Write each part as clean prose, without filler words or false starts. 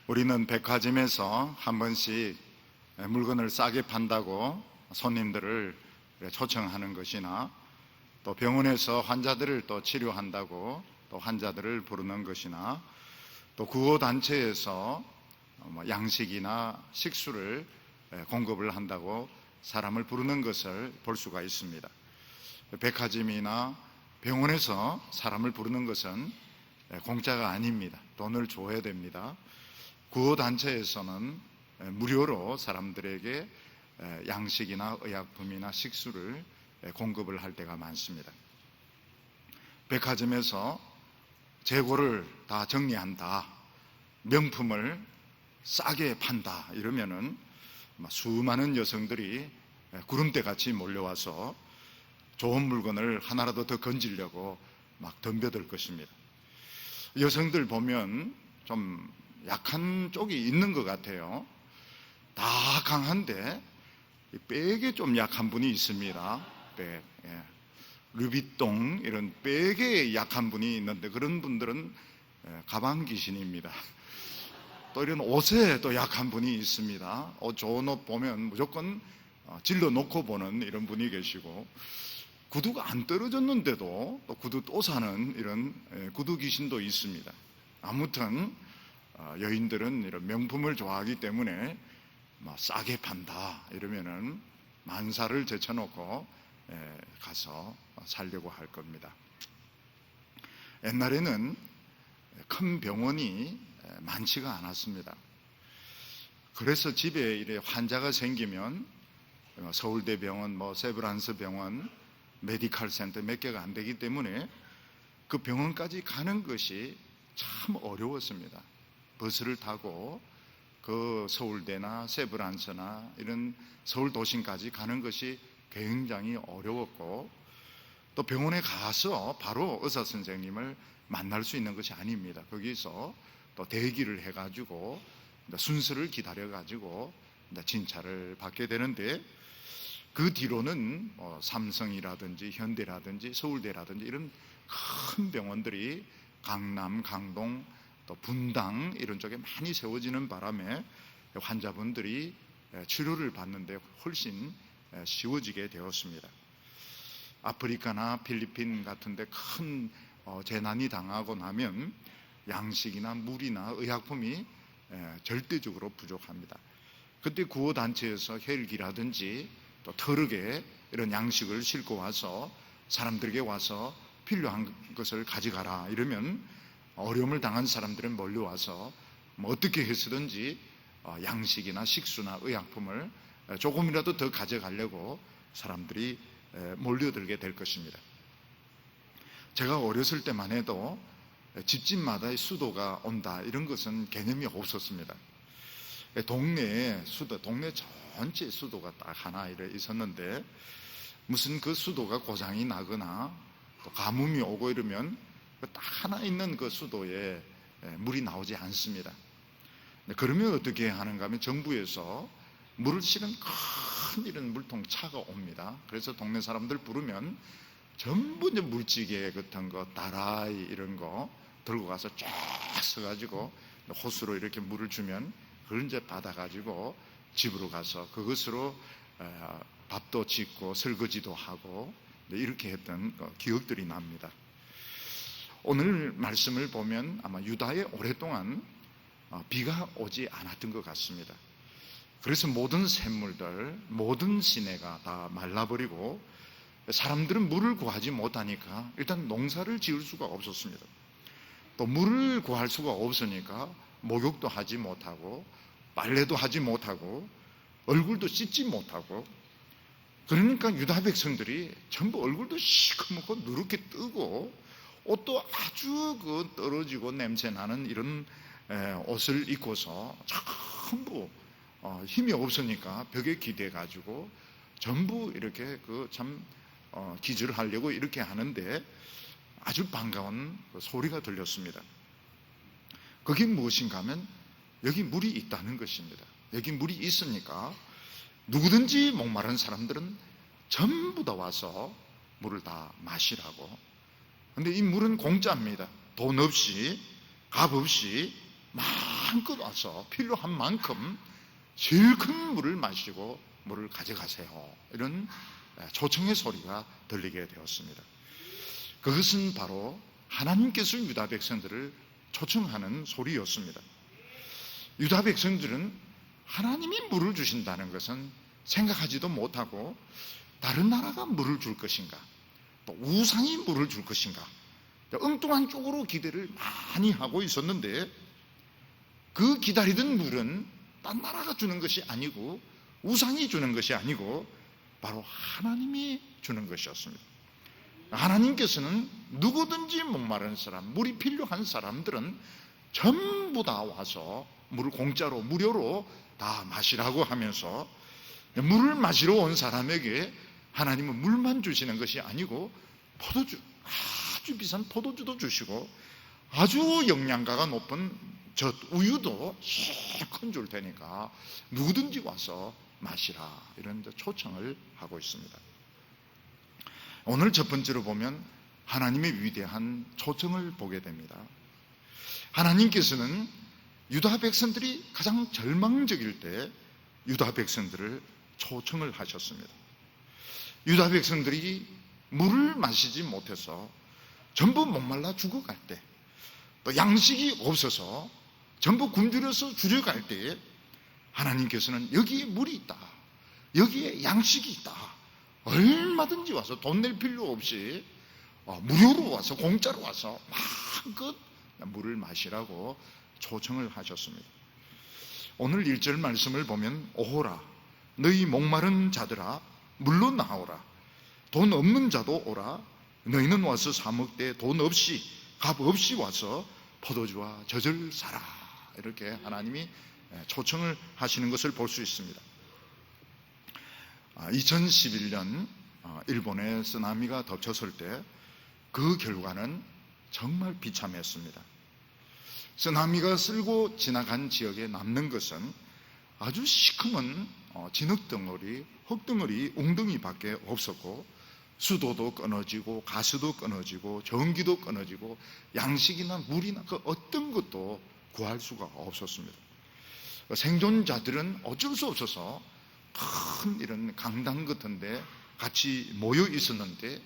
우리는 백화점에서 한 번씩 물건을 싸게 판다고 손님들을 초청하는 것이나, 또 병원에서 환자들을 또 치료한다고 또 환자들을 부르는 것이나, 또 구호단체에서 양식이나 식수를 공급을 한다고 사람을 부르는 것을 볼 수가 있습니다. 백화점이나 병원에서 사람을 부르는 것은 공짜가 아닙니다. 돈을 줘야 됩니다. 구호단체에서는 무료로 사람들에게 양식이나 의약품이나 식수를 공급을 할 때가 많습니다. 백화점에서 재고를 다 정리한다, 명품을 싸게 판다 이러면은 수많은 여성들이 구름대같이 몰려와서 좋은 물건을 하나라도 더 건지려고 막 덤벼들 것입니다. 여성들 보면 좀 약한 쪽이 있는 것 같아요. 다 강한데 백에 좀 약한 분이 있습니다. 백, 루비통 이런 백에 약한 분이 있는데, 그런 분들은 가방 귀신입니다. 또 이런 옷에 또 약한 분이 있습니다. 좋은 옷 보면 무조건 질러 놓고 보는 이런 분이 계시고, 구두가 안 떨어졌는데도 또 구두 또 사는 이런 구두 귀신도 있습니다. 아무튼 여인들은 이런 명품을 좋아하기 때문에 싸게 판다 이러면은 만사를 제쳐놓고 가서 살려고 할 겁니다. 옛날에는 큰 병원이 많지가 않았습니다. 그래서 집에 이래 환자가 생기면 서울대병원, 세브란스 병원, 메디칼 센터 몇 개가 안 되기 때문에 그 병원까지 가는 것이 참 어려웠습니다. 버스를 타고 그 서울대나 세브란스나 이런 서울 도심까지 가는 것이 굉장히 어려웠고, 또 병원에 가서 바로 의사 선생님을 만날 수 있는 것이 아닙니다. 거기서 또 대기를 해가지고 순서를 기다려가지고 진찰을 받게 되는데, 그 뒤로는 삼성이라든지 현대라든지 서울대라든지 이런 큰 병원들이 강남, 강동, 또 분당 이런 쪽에 많이 세워지는 바람에 환자분들이 치료를 받는데 훨씬 쉬워지게 되었습니다. 아프리카나 필리핀 같은 데 큰 재난이 당하고 나면 양식이나 물이나 의약품이 절대적으로 부족합니다. 그때 구호단체에서 헬기라든지 또 트럭에 이런 양식을 싣고 와서 사람들에게 와서 필요한 것을 가져가라 이러면 어려움을 당한 사람들은 몰려와서 어떻게 해서든지 양식이나 식수나 의약품을 조금이라도 더 가져가려고 사람들이 몰려들게 될 것입니다. 제가 어렸을 때만 해도 집집마다 수도가 온다 이런 것은 개념이 없었습니다. 동네에 동네 전체 수도가 딱 하나 이래 있었는데, 무슨 그 수도가 고장이 나거나 또 가뭄이 오고 이러면 딱 하나 있는 그 수도에 물이 나오지 않습니다. 그러면 어떻게 하는가 하면 정부에서 물을 실은 큰 이런 물통 차가 옵니다. 그래서 동네 사람들 부르면 전부 이제 물찌개 같은 거, 다라이 이런 거 들고 가서 쫙 서가지고 호수로 이렇게 물을 주면 그걸 이제 받아가지고 집으로 가서 그것으로 밥도 짓고 설거지도 하고 이렇게 했던 기억들이 납니다. 오늘 말씀을 보면 아마 유다에 오랫동안 비가 오지 않았던 것 같습니다. 그래서 모든 샘물들, 모든 시내가 다 말라버리고 사람들은 물을 구하지 못하니까 일단 농사를 지을 수가 없었습니다. 또 물을 구할 수가 없으니까 목욕도 하지 못하고 빨래도 하지 못하고 얼굴도 씻지 못하고, 그러니까 유다 백성들이 전부 얼굴도 시커멓고 누렇게 뜨고 옷도 아주 떨어지고 냄새 나는 이런 옷을 입고서 전부 힘이 없으니까 벽에 기대 가지고 전부 이렇게 기절을 하려고 이렇게 하는데 아주 반가운 소리가 들렸습니다. 그게 무엇인가 하면 여기 물이 있다는 것입니다. 여기 물이 있으니까 누구든지 목마른 사람들은 전부 다 와서 물을 다 마시라고. 근데 이 물은 공짜입니다. 돈 없이 값 없이 마음껏 와서 필요한 만큼 제일 큰 물을 마시고 물을 가져가세요. 이런 초청의 소리가 들리게 되었습니다. 그것은 바로 하나님께서 유다 백성들을 초청하는 소리였습니다. 유다 백성들은 하나님이 물을 주신다는 것은 생각하지도 못하고 다른 나라가 물을 줄 것인가, 또 우상이 물을 줄 것인가, 엉뚱한 쪽으로 기대를 많이 하고 있었는데, 그 기다리던 물은 딴 나라가 주는 것이 아니고 우상이 주는 것이 아니고 바로 하나님이 주는 것이었습니다. 하나님께서는 누구든지 목마른 사람, 물이 필요한 사람들은 전부 다 와서 물을 공짜로 무료로 다 마시라고 하면서, 물을 마시러 온 사람에게 하나님은 물만 주시는 것이 아니고 포도주, 아주 비싼 포도주도 주시고 아주 영양가가 높은 젖, 우유도 실컷 줄 테니까 누구든지 와서 마시라, 이런 초청을 하고 있습니다. 오늘 첫 번째로 보면 하나님의 위대한 초청을 보게 됩니다. 하나님께서는 유다 백성들이 가장 절망적일 때 유다 백성들을 초청을 하셨습니다. 유다 백성들이 물을 마시지 못해서 전부 목말라 죽어갈 때, 또 양식이 없어서 전부 굶주려서 죽어갈 때 하나님께서는 여기에 물이 있다, 여기에 양식이 있다, 얼마든지 와서 돈 낼 필요 없이 무료로 와서, 공짜로 와서 마음껏 물을 마시라고 초청을 하셨습니다. 오늘 1절 말씀을 보면, 오호라 너희 목마른 자들아 물로 나오라, 돈 없는 자도 오라, 너희는 와서 사 먹되 돈 없이 값 없이 와서 포도주와 젖을 사라. 이렇게 하나님이 초청을 하시는 것을 볼 수 있습니다. 2011년 일본에 쓰나미가 덮쳤을 때 그 결과는 정말 비참했습니다. 쓰나미가 쓸고 지나간 지역에 남는 것은 아주 시커먼 진흙덩어리, 흙덩어리, 웅덩이밖에 없었고, 수도도 끊어지고 가스도 끊어지고 전기도 끊어지고 양식이나 물이나 그 어떤 것도 구할 수가 없었습니다. 생존자들은 어쩔 수 없어서 큰 이런 강당 같은 데 같이 모여 있었는데,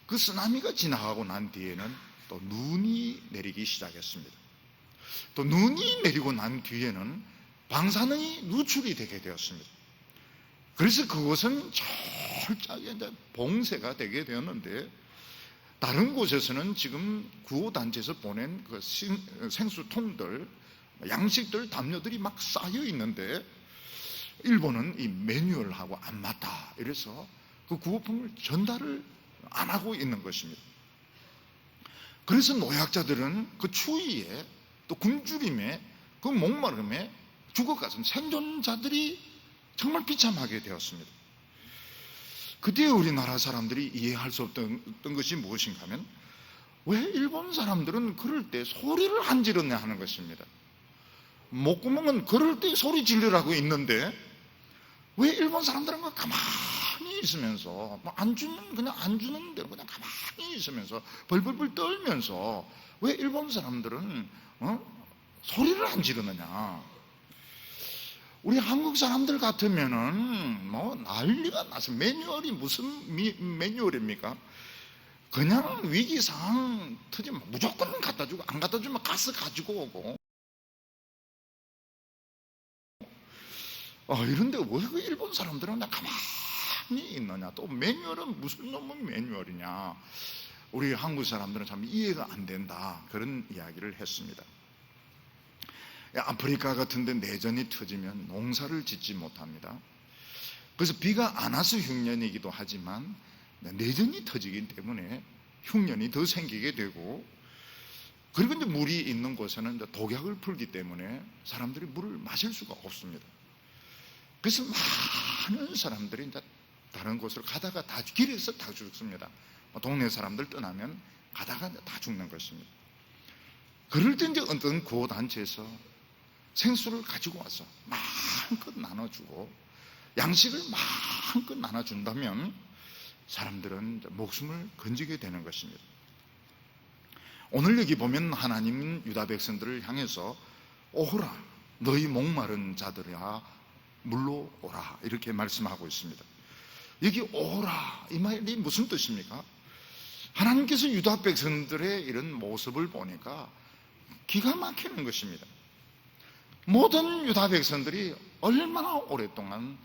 그 쓰나미가 지나가고 난 뒤에는 또 눈이 내리기 시작했습니다. 또 눈이 내리고 난 뒤에는 방사능이 누출이 되게 되었습니다. 그래서 그곳은 철저하게 이제 봉쇄가 되게 되었는데, 다른 곳에서는 지금 구호단체에서 보낸 그 생수통들, 양식들, 담요들이 막 쌓여 있는데, 일본은 이 매뉴얼하고 안 맞다, 이래서 그 구호품을 전달을 안 하고 있는 것입니다. 그래서 노약자들은 그 추위에, 또 굶주림에, 그 목마름에 죽어가서 생존자들이 정말 비참하게 되었습니다. 그때 우리나라 사람들이 이해할 수 없던 것이 무엇인가 하면, 왜 일본 사람들은 그럴 때 소리를 안 지르냐 하는 것입니다. 목구멍은 그럴 때 소리 지르라고 있는데 왜 일본 사람들은 가만히 있으면서, 안 주면 그냥 안 주는 대로 그냥 가만히 있으면서 벌벌벌 떨면서 왜 일본 사람들은 소리를 안 지르느냐. 우리 한국 사람들 같으면은 난리가 나서, 매뉴얼이 무슨 매뉴얼입니까? 그냥 위기상황 터지면 무조건 갖다 주고, 안 갖다 주면 가스 가지고 오고, 이런데 왜 그 일본 사람들은 그냥 가만히 있느냐. 또 매뉴얼은 무슨 놈의 매뉴얼이냐. 우리 한국 사람들은 참 이해가 안 된다, 그런 이야기를 했습니다. 아프리카 같은 데 내전이 터지면 농사를 짓지 못합니다. 그래서 비가 안 와서 흉년이기도 하지만 내전이 터지기 때문에 흉년이 더 생기게 되고, 그리고 이제 물이 있는 곳에는 이제 독약을 풀기 때문에 사람들이 물을 마실 수가 없습니다. 그래서 많은 사람들이 이제 다른 곳으로 가다가 다 길에서 다 죽습니다. 동네 사람들 떠나면 가다가 다 죽는 것입니다. 그럴 때 이제 어떤 구호단체에서 생수를 가지고 와서 마음껏 나눠주고 양식을 마음껏 나눠준다면 사람들은 목숨을 건지게 되는 것입니다. 오늘 여기 보면 하나님은 유다 백성들을 향해서 오라 너희 목마른 자들아 물로 오라 이렇게 말씀하고 있습니다. 여기 오라 이 말이 무슨 뜻입니까? 하나님께서 유다 백성들의 이런 모습을 보니까 기가 막히는 것입니다. 모든 유다 백성들이 얼마나 오랫동안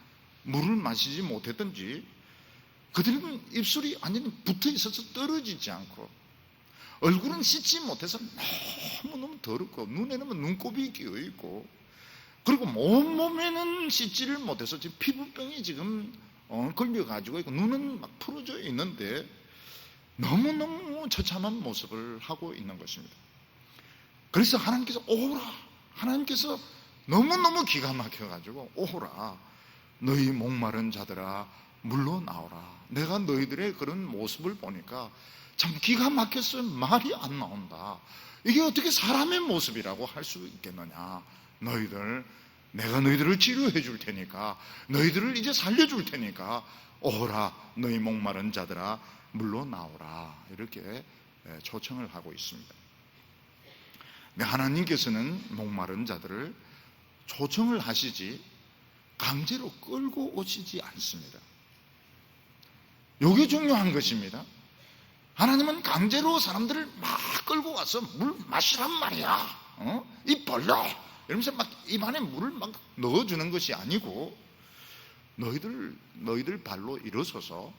물을 마시지 못했던지 그들은 입술이 완전히 붙어 있어서 떨어지지 않고 얼굴은 씻지 못해서 너무너무 더럽고 눈에는 눈곱이 끼어 있고 그리고 온몸에는 씻지를 못해서 지금 피부병이 지금 걸려가지고 있고 눈은 막 풀어져 있는데 너무너무 처참한 모습을 하고 있는 것입니다. 그래서 하나님께서 오라 하나님께서 너무너무 기가 막혀가지고 오라 너희 목마른 자들아 물로 나오라. 내가 너희들의 그런 모습을 보니까 참 기가 막혔어요. 말이 안 나온다. 이게 어떻게 사람의 모습이라고 할 수 있겠느냐. 내가 너희들을 치료해 줄 테니까 너희들을 이제 살려줄 테니까 오라 너희 목마른 자들아 물로 나오라 이렇게 초청을 하고 있습니다. 하나님께서는 목마른 자들을 초청을 하시지 강제로 끌고 오시지 않습니다. 이게 중요한 것입니다. 하나님은 강제로 사람들을 막 끌고 가서 물 마시란 말이야. 입 벌려 이러면서 막 입안에 물을 막 넣어주는 것이 아니고 너희들 발로 일어서서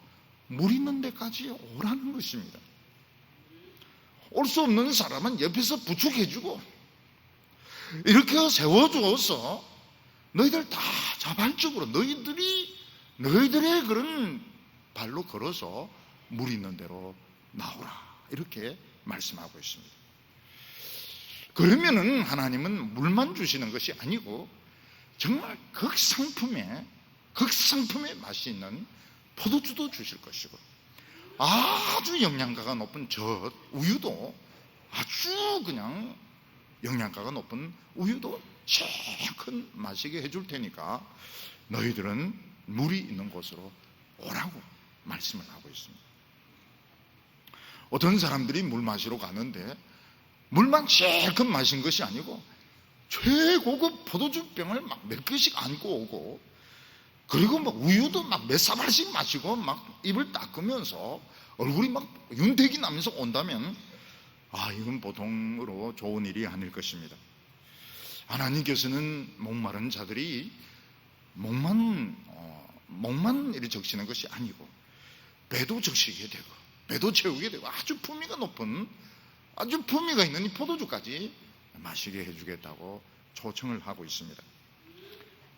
물 있는 데까지 오라는 것입니다. 올 수 없는 사람은 옆에서 부축해주고 이렇게 세워주어서 너희들 다 자발적으로 너희들의 그런 발로 걸어서 물 있는 대로 나오라 이렇게 말씀하고 있습니다. 그러면은 하나님은 물만 주시는 것이 아니고 정말 극상품의 맛이 있는 포도주도 주실 것이고 아주 영양가가 높은 젖, 우유도 아주 그냥 영양가가 높은 우유도 실컷 마시게 해줄 테니까 너희들은 물이 있는 곳으로 오라고 말씀을 하고 있습니다. 어떤 사람들이 물 마시러 가는데 물만 실컷 마신 것이 아니고 최고급 포도주병을 막 몇 개씩 안고 오고 그리고 막 우유도 막 몇 사발씩 마시고 막 입을 닦으면서 얼굴이 막 윤택이 나면서 온다면 이건 보통으로 좋은 일이 아닐 것입니다. 하나님께서는 목마른 자들이 목만 이렇게 적시는 것이 아니고 배도 적시게 되고 배도 채우게 되고 아주 품위가 높은 아주 품위가 있는 이 포도주까지 마시게 해주겠다고 초청을 하고 있습니다.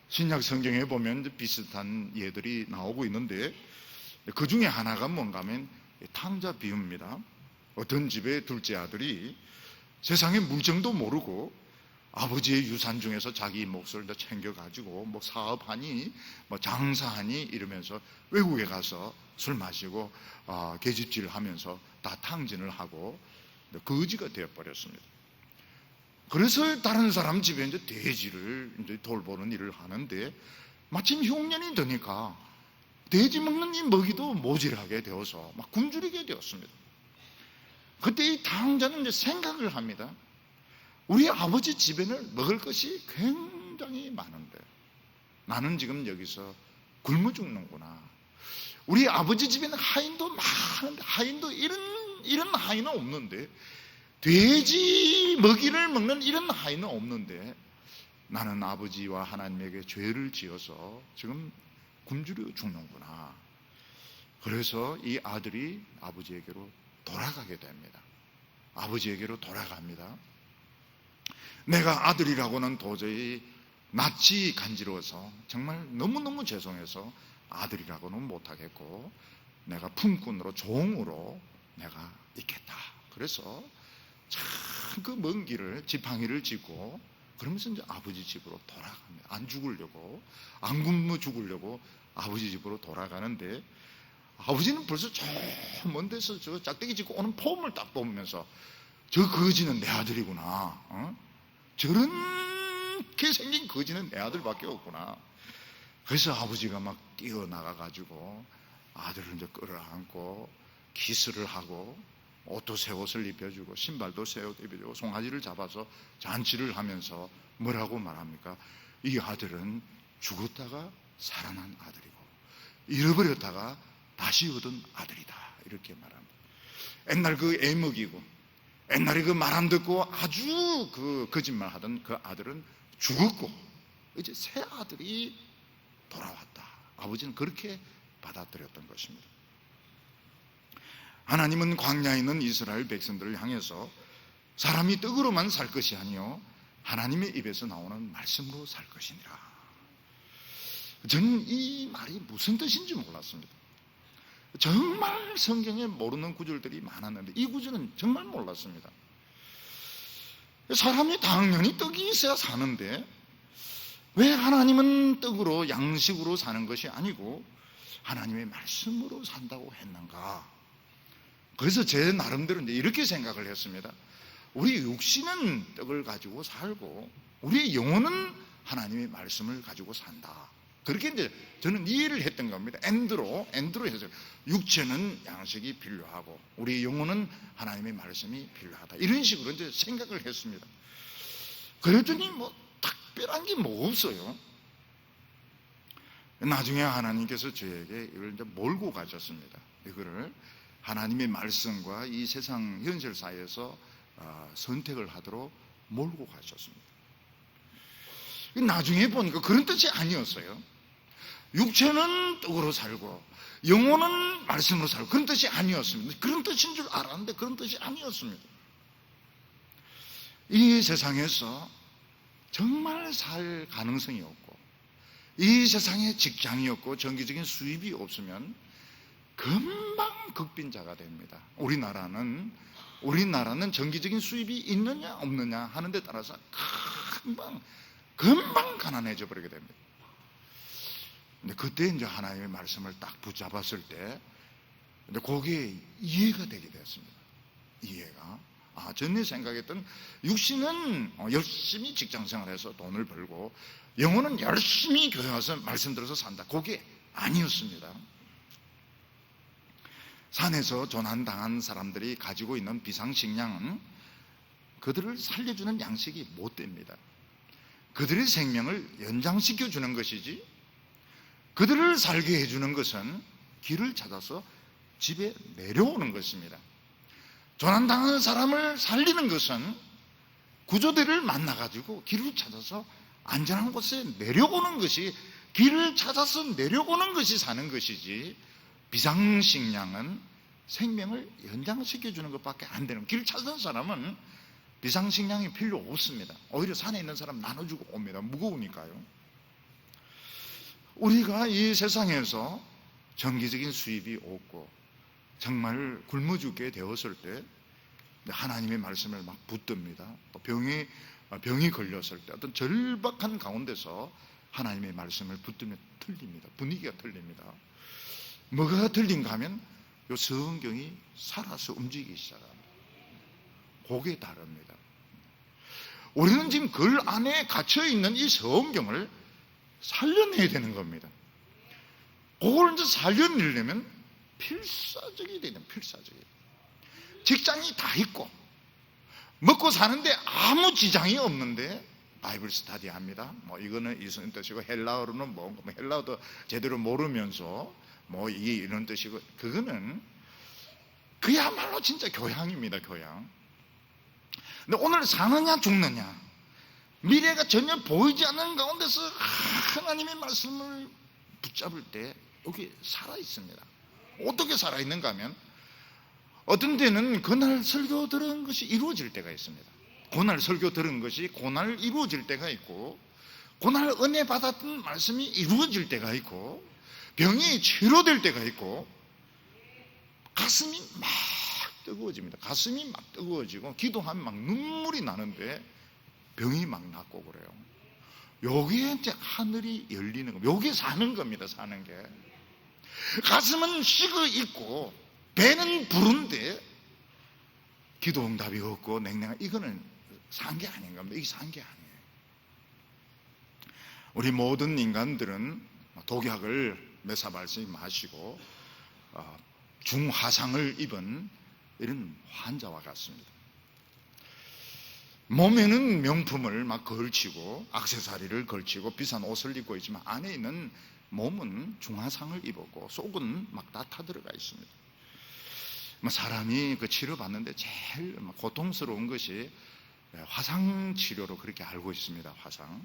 신약 성경에 보면 비슷한 예들이 나오고 있는데 그 중에 하나가 뭔가 하면 탕자 비유입니다. 어떤 집의 둘째 아들이 세상의 물정도 모르고 아버지의 유산 중에서 자기 몫을 다 챙겨가지고 뭐 사업하니 뭐 장사하니 이러면서 외국에 가서 술 마시고 계집질 하면서 다 탕진을 하고 거지가 되어버렸습니다. 그래서 다른 사람 집에 이제 돼지를 이제 돌보는 일을 하는데 마침 흉년이 드니까 돼지 먹는 이 먹이도 모자라게 되어서 막 굶주리게 되었습니다. 그때 이 탕자는 이제 생각을 합니다. 우리 아버지 집에는 먹을 것이 굉장히 많은데 나는 지금 여기서 굶어 죽는구나. 우리 아버지 집에는 하인도 많은데 하인도 이런 하인은 없는데 돼지 먹이를 먹는 이런 하인은 없는데 나는 아버지와 하나님에게 죄를 지어서 지금 굶주려 죽는구나. 그래서 이 아들이 아버지에게로 돌아가게 됩니다. 아버지에게로 돌아갑니다. 내가 아들이라고는 도저히 낯이 간지러워서 정말 너무너무 죄송해서 아들이라고는 못하겠고 내가 품꾼으로 종으로 내가 있겠다. 그래서 참 그 먼 길을 지팡이를 짚고 그러면서 이제 아버지 집으로 돌아갑니다. 안 죽으려고 안 굶어 죽으려고 아버지 집으로 돌아가는데 아버지는 벌써 저 먼 데서 저 짝대기 짚고 오는 폼을 딱 보면서 저 거지는 내 아들이구나. 저렇게 생긴 거지는 내 아들밖에 없구나. 그래서 아버지가 막 뛰어나가가지고 아들을 이제 끌어안고 키스를 하고 옷도 새 옷을 입혀주고 신발도 새 옷 입혀주고 송아지를 잡아서 잔치를 하면서 뭐라고 말합니까? 이 아들은 죽었다가 살아난 아들이고 잃어버렸다가 다시 얻은 아들이다, 이렇게 말합니다. 옛날 그 애 먹이고 옛날에 그 말 안 듣고 아주 그 거짓말 하던 그 아들은 죽었고 이제 새 아들이 돌아왔다. 아버지는 그렇게 받아들였던 것입니다. 하나님은 광야에 있는 이스라엘 백성들을 향해서 사람이 떡으로만 살 것이 아니요 하나님의 입에서 나오는 말씀으로 살 것이니라. 저는 이 말이 무슨 뜻인지 몰랐습니다. 정말 성경에 모르는 구절들이 많았는데 이 구절은 정말 몰랐습니다. 사람이 당연히 떡이 있어야 사는데 왜 하나님은 떡으로 양식으로 사는 것이 아니고 하나님의 말씀으로 산다고 했는가? 그래서 제 나름대로 이렇게 생각을 했습니다. 우리 육신은 떡을 가지고 살고 우리의 영혼은 하나님의 말씀을 가지고 산다. 그렇게 이제 저는 이해를 했던 겁니다. 엔드로 해서 육체는 양식이 필요하고 우리 영혼은 하나님의 말씀이 필요하다. 이런 식으로 이제 생각을 했습니다. 그랬더니 뭐 특별한 게 뭐 없어요. 나중에 하나님께서 저에게 이걸 이제 몰고 가셨습니다. 이거를 하나님의 말씀과 이 세상 현실 사이에서 선택을 하도록 몰고 가셨습니다. 나중에 보니까 그런 뜻이 아니었어요. 육체는 떡으로 살고 영혼은 말씀으로 살고 그런 뜻이 아니었습니다. 그런 뜻인 줄 알았는데 그런 뜻이 아니었습니다. 이 세상에서 정말 살 가능성이 없고 이 세상에 직장이 없고 정기적인 수입이 없으면 금방 극빈자가 됩니다. 우리나라는 정기적인 수입이 있느냐 없느냐 하는 데 따라서 금방 가난해져 버리게 됩니다. 근데 그때 이제 하나님의 말씀을 딱 붙잡았을 때 거기에 이해가 되게 됐습니다. 이해가. 전에 생각했던 육신은 열심히 직장 생활해서 돈을 벌고 영혼은 열심히 교회 와서 말씀 들어서 산다. 그게 아니었습니다. 산에서 조난당한 사람들이 가지고 있는 비상식량은 그들을 살려주는 양식이 못 됩니다. 그들의 생명을 연장시켜주는 것이지 그들을 살게 해주는 것은 길을 찾아서 집에 내려오는 것입니다. 조난당한 사람을 살리는 것은 구조대를 만나가지고 길을 찾아서 안전한 곳에 내려오는 것이 길을 찾아서 내려오는 것이 사는 것이지 비상식량은 생명을 연장시켜주는 것밖에 안 되는 길을 찾은 사람은 비상식량이 필요 없습니다. 오히려 산에 있는 사람 나눠주고 옵니다. 무거우니까요. 우리가 이 세상에서 정기적인 수입이 없고 정말 굶어 죽게 되었을 때 하나님의 말씀을 막 붙듭니다. 또 병이 걸렸을 때 어떤 절박한 가운데서 하나님의 말씀을 붙들면 틀립니다. 분위기가 틀립니다. 뭐가 틀린가 하면 이 성경이 살아서 움직이기 시작합니다. 그게 다릅니다. 우리는 지금 글 안에 갇혀있는 이 성경을 살려내야 되는 겁니다. 그걸 이제 살려내려면 필사적이 되는 필사적이. 직장이 다 있고 먹고 사는데 아무 지장이 없는데 바이블 스터디 합니다. 뭐 이거는 이런 뜻이고 헬라어로는 뭐 헬라어도 제대로 모르면서 뭐 이게 이런 뜻이고 그거는 그야말로 진짜 교양입니다. 교양. 근데 오늘 사느냐 죽느냐 미래가 전혀 보이지 않는 가운데서 하나님의 말씀을 붙잡을 때 여기 살아있습니다. 어떻게 살아있는가 하면 어떤 때는 그날 설교 들은 것이 이루어질 때가 있습니다. 그날 설교 들은 것이 그날 이루어질 때가 있고 그날 은혜 받았던 말씀이 이루어질 때가 있고 병이 치료될 때가 있고 가슴이 막 뜨거워집니다. 가슴이 막 뜨거워지고 기도하면 막 눈물이 나는데 병이 막 낫고 그래요. 여기에 이제 하늘이 열리는 겁니다. 여기 사는 겁니다. 사는 게. 가슴은 식어 있고 배는 부른데 기도 응답이 없고 냉랭한 이거는 산 게 아닌 겁니다. 이게 산 게 아니에요. 우리 모든 인간들은 독약을 몇 사발씩 마시고 중화상을 입은 이런 환자와 같습니다. 몸에는 명품을 막 걸치고 액세서리를 걸치고 비싼 옷을 입고 있지만 안에 있는 몸은 중화상을 입었고 속은 막 다 타들어가 있습니다. 사람이 그 치료받는데 제일 고통스러운 것이 화상 치료로 그렇게 알고 있습니다. 화상.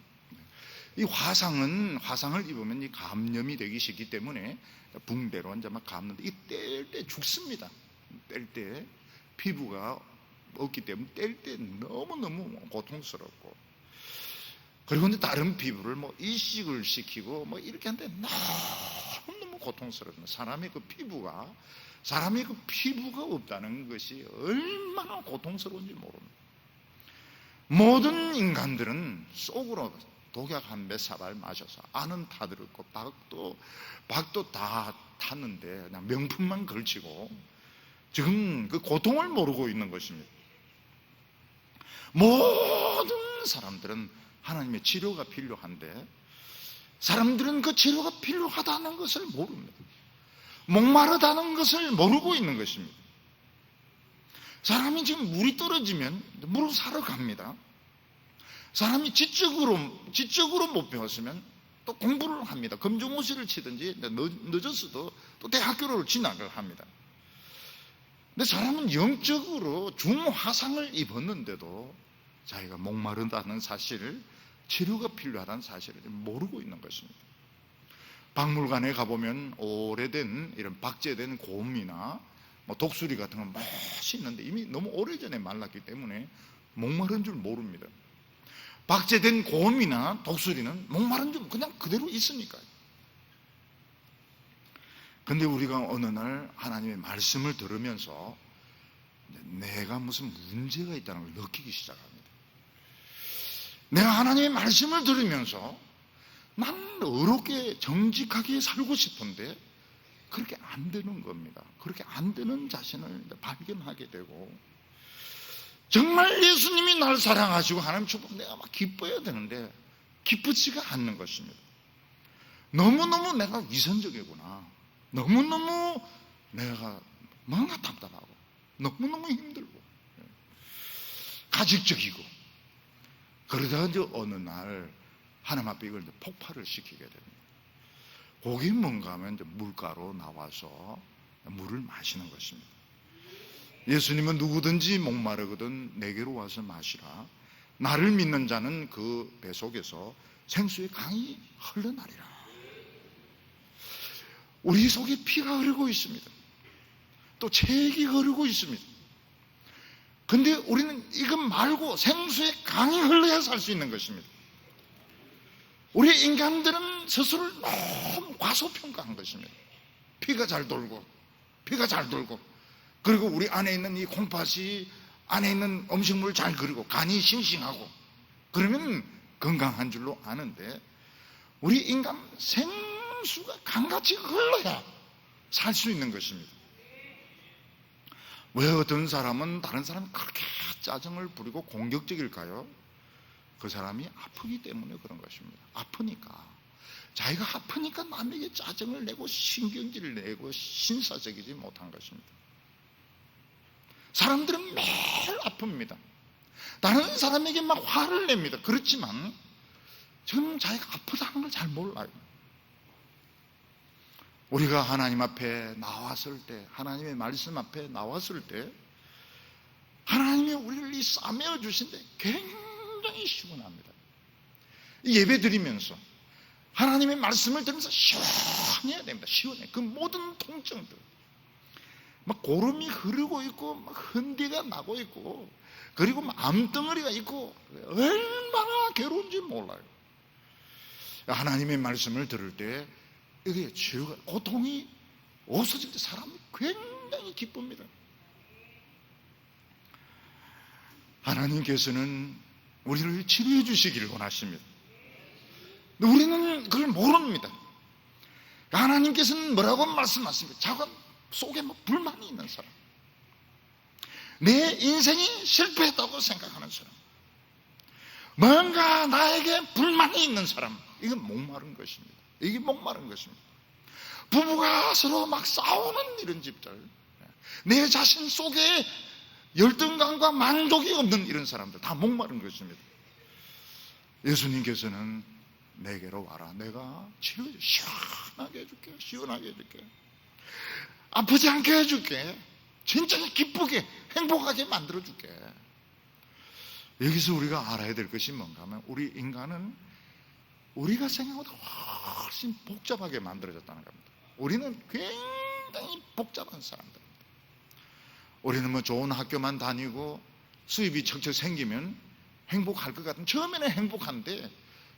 이 화상을 입으면 이 감염이 되기 쉽기 때문에 붕대로 이제 막 감는데 이 뗄 때 죽습니다. 뗄 때 피부가 없기 때문에 뗄 때 너무너무 고통스럽고, 그리고 이제 다른 피부를 뭐 이식을 시키고 뭐 이렇게 하는데 너무너무 고통스럽습니다. 사람의 그 피부가 없다는 것이 얼마나 고통스러운지 모릅니다. 모든 인간들은 속으로 독약 한 몇 사발 마셔서 안은 타들었고 박도 다 탔는데 그냥 명품만 걸치고 지금 그 고통을 모르고 있는 것입니다. 모든 사람들은 하나님의 치료가 필요한데 사람들은 그 치료가 필요하다는 것을 모릅니다. 목마르다는 것을 모르고 있는 것입니다. 사람이 지금 물이 떨어지면 물을 사러 갑니다. 사람이 지적으로 못 배웠으면 또 공부를 합니다. 검정고시를 치든지 늦었어도 또 대학교를 진학을 합니다. 근데 사람은 영적으로 중화상을 입었는데도 자기가 목마르다는 사실을, 치료가 필요하다는 사실을 모르고 있는 것입니다. 박물관에 가보면 오래된 이런 박제된 곰이나 뭐 독수리 같은 건 맛이 있는데 이미 너무 오래전에 말랐기 때문에 목마른 줄 모릅니다. 박제된 곰이나 독수리는 목마른 줄 그냥 그대로 있으니까요. 근데 우리가 어느 날 하나님의 말씀을 들으면서 내가 무슨 문제가 있다는 걸 느끼기 시작합니다. 내가 하나님의 말씀을 들으면서 난 어렵게 정직하게 살고 싶은데 그렇게 안 되는 겁니다. 그렇게 안 되는 자신을 발견하게 되고, 정말 예수님이 날 사랑하시고 하나님 축복 내가 막 기뻐야 되는데 기쁘지가 않는 것입니다. 너무너무 내가 위선적이구나. 너무너무 내가 뭔가 답답하고 너무너무 힘들고 가직적이고, 그러다가 이제 어느 날 하나님 앞에 이걸 폭발을 시키게 됩니다. 그게 뭔가 하면 이제 물가로 나와서 물을 마시는 것입니다. 예수님은 누구든지 목마르거든 내게로 와서 마시라. 나를 믿는 자는 그 배 속에서 생수의 강이 흘러나리라. 우리 속에 피가 흐르고 있습니다. 또 체액이 흐르고 있습니다. 근데 우리는 이것 말고 생수의 강이 흘러야 살 수 있는 것입니다. 우리 인간들은 스스로를 너무 과소평가한 것입니다. 피가 잘 돌고 그리고 우리 안에 있는 이 콩팥이 안에 있는 음식물을 잘 그리고 간이 싱싱하고 그러면 건강한 줄로 아는데, 우리 인간 생수가 강같이 흘러야 살 수 있는 것입니다. 왜 어떤 사람은 다른 사람이 그렇게 짜증을 부리고 공격적일까요? 그 사람이 아프기 때문에 그런 것입니다. 자기가 아프니까 남에게 짜증을 내고 신경질을 내고 신사적이지 못한 것입니다. 사람들은 매일 아픕니다. 다른 사람에게 막 화를 냅니다. 그렇지만 지금 자기가 아프다는 걸 잘 몰라요. 우리가 하나님 앞에 나왔을 때, 하나님의 말씀 앞에 나왔을 때 하나님이 우리를 싸매어 주신데 굉장히 시원합니다. 예배 드리면서 하나님의 말씀을 들으면서 시원해야 됩니다. 시원해. 그 모든 통증들, 막 고름이 흐르고 있고 막 흔기가 나고 있고 그리고 막 암덩어리가 있고 얼마나 괴로운지 몰라요. 하나님의 말씀을 들을 때 이게 치유가, 고통이 없어질 때 사람이 굉장히 기쁩니다. 하나님께서는 우리를 치료해 주시기를 원하십니다. 우리는 그걸 모릅니다. 하나님께서는 뭐라고 말씀하십니까? 자기 속에 뭐 불만이 있는 사람, 내 인생이 실패했다고 생각하는 사람, 뭔가 나에게 불만이 있는 사람, 이건 목마른 것입니다. 이게 목마른 것입니다. 부부가 서로 막 싸우는 이런 집들, 내 자신 속에 열등감과 만족이 없는 이런 사람들, 다 목마른 것입니다. 예수님께서는 내게로 와라. 내가 치료해 줄게. 시원하게 해줄게. 시원하게 해줄게. 아프지 않게 해줄게. 진짜 기쁘게, 행복하게 만들어줄게. 여기서 우리가 알아야 될 것이 뭔가 하면, 우리 인간은 우리가 생각보다 훨씬 복잡하게 만들어졌다는 겁니다. 우리는 굉장히 복잡한 사람들입니다. 우리는 뭐 좋은 학교만 다니고 수입이 척척 생기면 행복할 것 같은, 처음에는 행복한데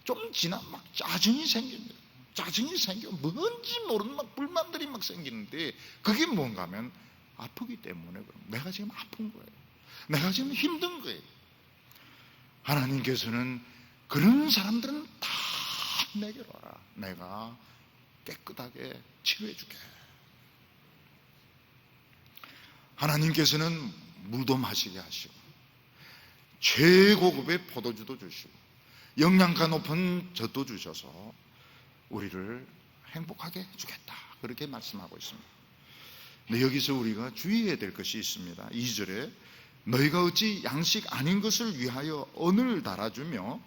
좀 지나면 막 짜증이 생깁니다. 짜증이 생겨 뭔지 모르는 막 불만들이 막 생기는데, 그게 뭔가 하면 아프기 때문에 그럼 내가 지금 아픈 거예요. 내가 지금 힘든 거예요. 하나님께서는 그런 사람들은 다 내게로 와라. 내가 깨끗하게 치료해 줄게. 하나님께서는 물도 마시게 하시고 최고급의 포도주도 주시고 영양가 높은 젖도 주셔서 우리를 행복하게 해주겠다, 그렇게 말씀하고 있습니다. 근데 여기서 우리가 주의해야 될 것이 있습니다. 2절에 너희가 어찌 양식 아닌 것을 위하여 언을 달아주며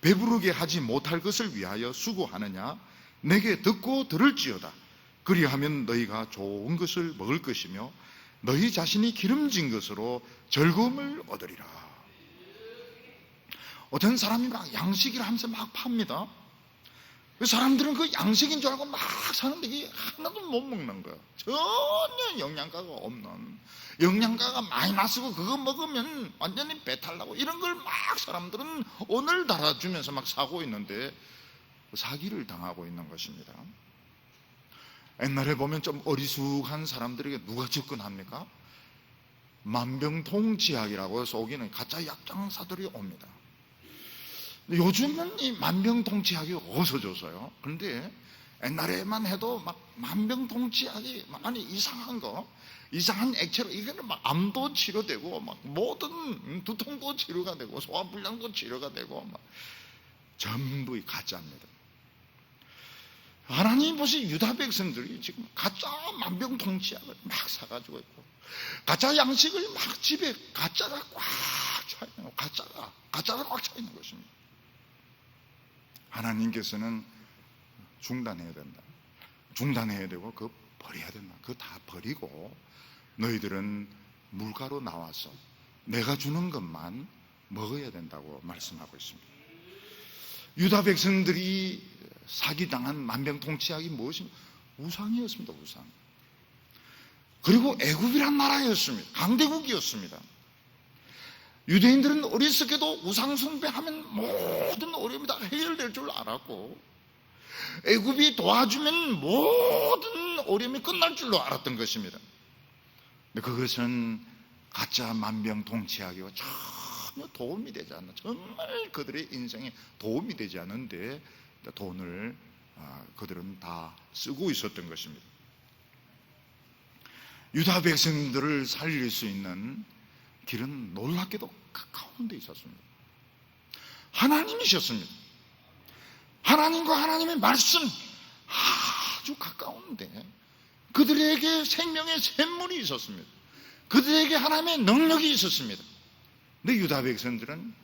배부르게 하지 못할 것을 위하여 수고하느냐. 내게 듣고 들을지어다. 그리하면 너희가 좋은 것을 먹을 것이며 너희 자신이 기름진 것으로 즐거움을 얻으리라. 어떤 사람이 막 양식이라 하면서 막 팝니다. 사람들은 그 양식인 줄 알고 막 사는데 이게 하나도 못 먹는 거예요. 전혀 영양가가 없는, 영양가가 마이너스고 그거 먹으면 완전히 배탈 나고 이런 걸 막 사람들은 오늘 달아주면서 막 사고 있는데 사기를 당하고 있는 것입니다. 옛날에 보면 좀 어리숙한 사람들에게 누가 접근합니까? 만병통치약이라고 속이는 가짜 약장사들이 옵니다. 요즘은 이 만병통치약이 없어져서요. 그런데 옛날에만 해도 막 만병통치약이 아니 이상한 거, 이상한 액체로 이거는 막 암도 치료되고 막 모든 두통도 치료가 되고 소화불량도 치료가 되고 막 전부 가짜입니다. 하나님 보시 유다 백성들이 지금 가짜 만병통치약을 막 사가지고 있고 가짜 양식을 막 집에 가짜가 꽉 차 있는 거, 가짜가 꽉 차 있는 것입니다. 하나님께서는 중단해야 된다. 중단해야 되고 그거 버려야 된다. 그거 다 버리고 너희들은 물가로 나와서 내가 주는 것만 먹어야 된다고 말씀하고 있습니다. 유다 백성들이 사기당한 만병통치약이 무엇입니까? 우상이었습니다. 우상. 그리고 애굽이란 나라였습니다. 강대국이었습니다. 유대인들은 어리석게도 우상 숭배하면 모든 어려움이 다 해결될 줄 알았고 애굽이 도와주면 모든 어려움이 끝날 줄로 알았던 것입니다. 근데 그것은 가짜 만병통치약이고 전혀 도움이 되지 않는, 정말 그들의 인생에 도움이 되지 않는데 돈을 그들은 다 쓰고 있었던 것입니다. 유다 백성들을 살릴 수 있는 길은 놀랍게도 가까운 데 있었습니다. 하나님이셨습니다. 하나님과 하나님의 말씀 아주 가까운데 그들에게 생명의 샘물이 있었습니다. 그들에게 하나님의 능력이 있었습니다. 근데 유다 백성들은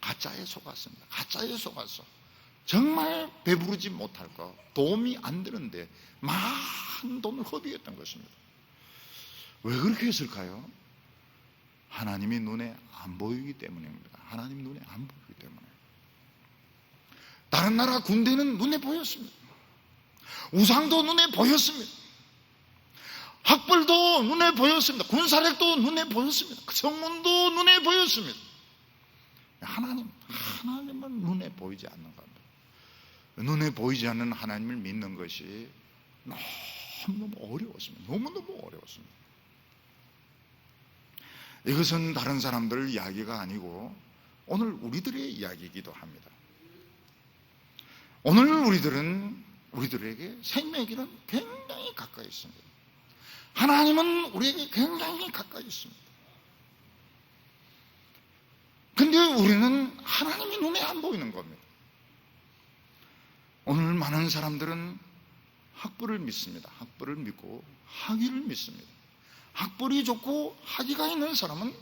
가짜에 속았습니다. 가짜에 속아서 정말 배부르지 못할 것, 도움이 안 되는데 많은 돈을 허비했던 것입니다. 왜 그렇게 했을까요? 하나님이 눈에 안 보이기 때문입니다. 하나님 눈에 안 보이기 때문에. 다른 나라 군대는 눈에 보였습니다. 우상도 눈에 보였습니다. 학벌도 눈에 보였습니다. 군사력도 눈에 보였습니다. 성문도 눈에 보였습니다. 하나님은 눈에 보이지 않는 겁니다. 눈에 보이지 않는 하나님을 믿는 것이 너무너무 어려웠습니다. 너무너무 어려웠습니다. 이것은 다른 사람들 이야기가 아니고 오늘 우리들의 이야기이기도 합니다. 오늘 우리들에게 생명의 길은 굉장히 가까이 있습니다. 하나님은 우리에게 굉장히 가까이 있습니다. 근데 우리는 하나님이 눈에 안 보이는 겁니다. 오늘 많은 사람들은 학벌을 믿습니다. 학벌을 믿고 학위를 믿습니다. 학벌이 좋고 학위가 있는 사람은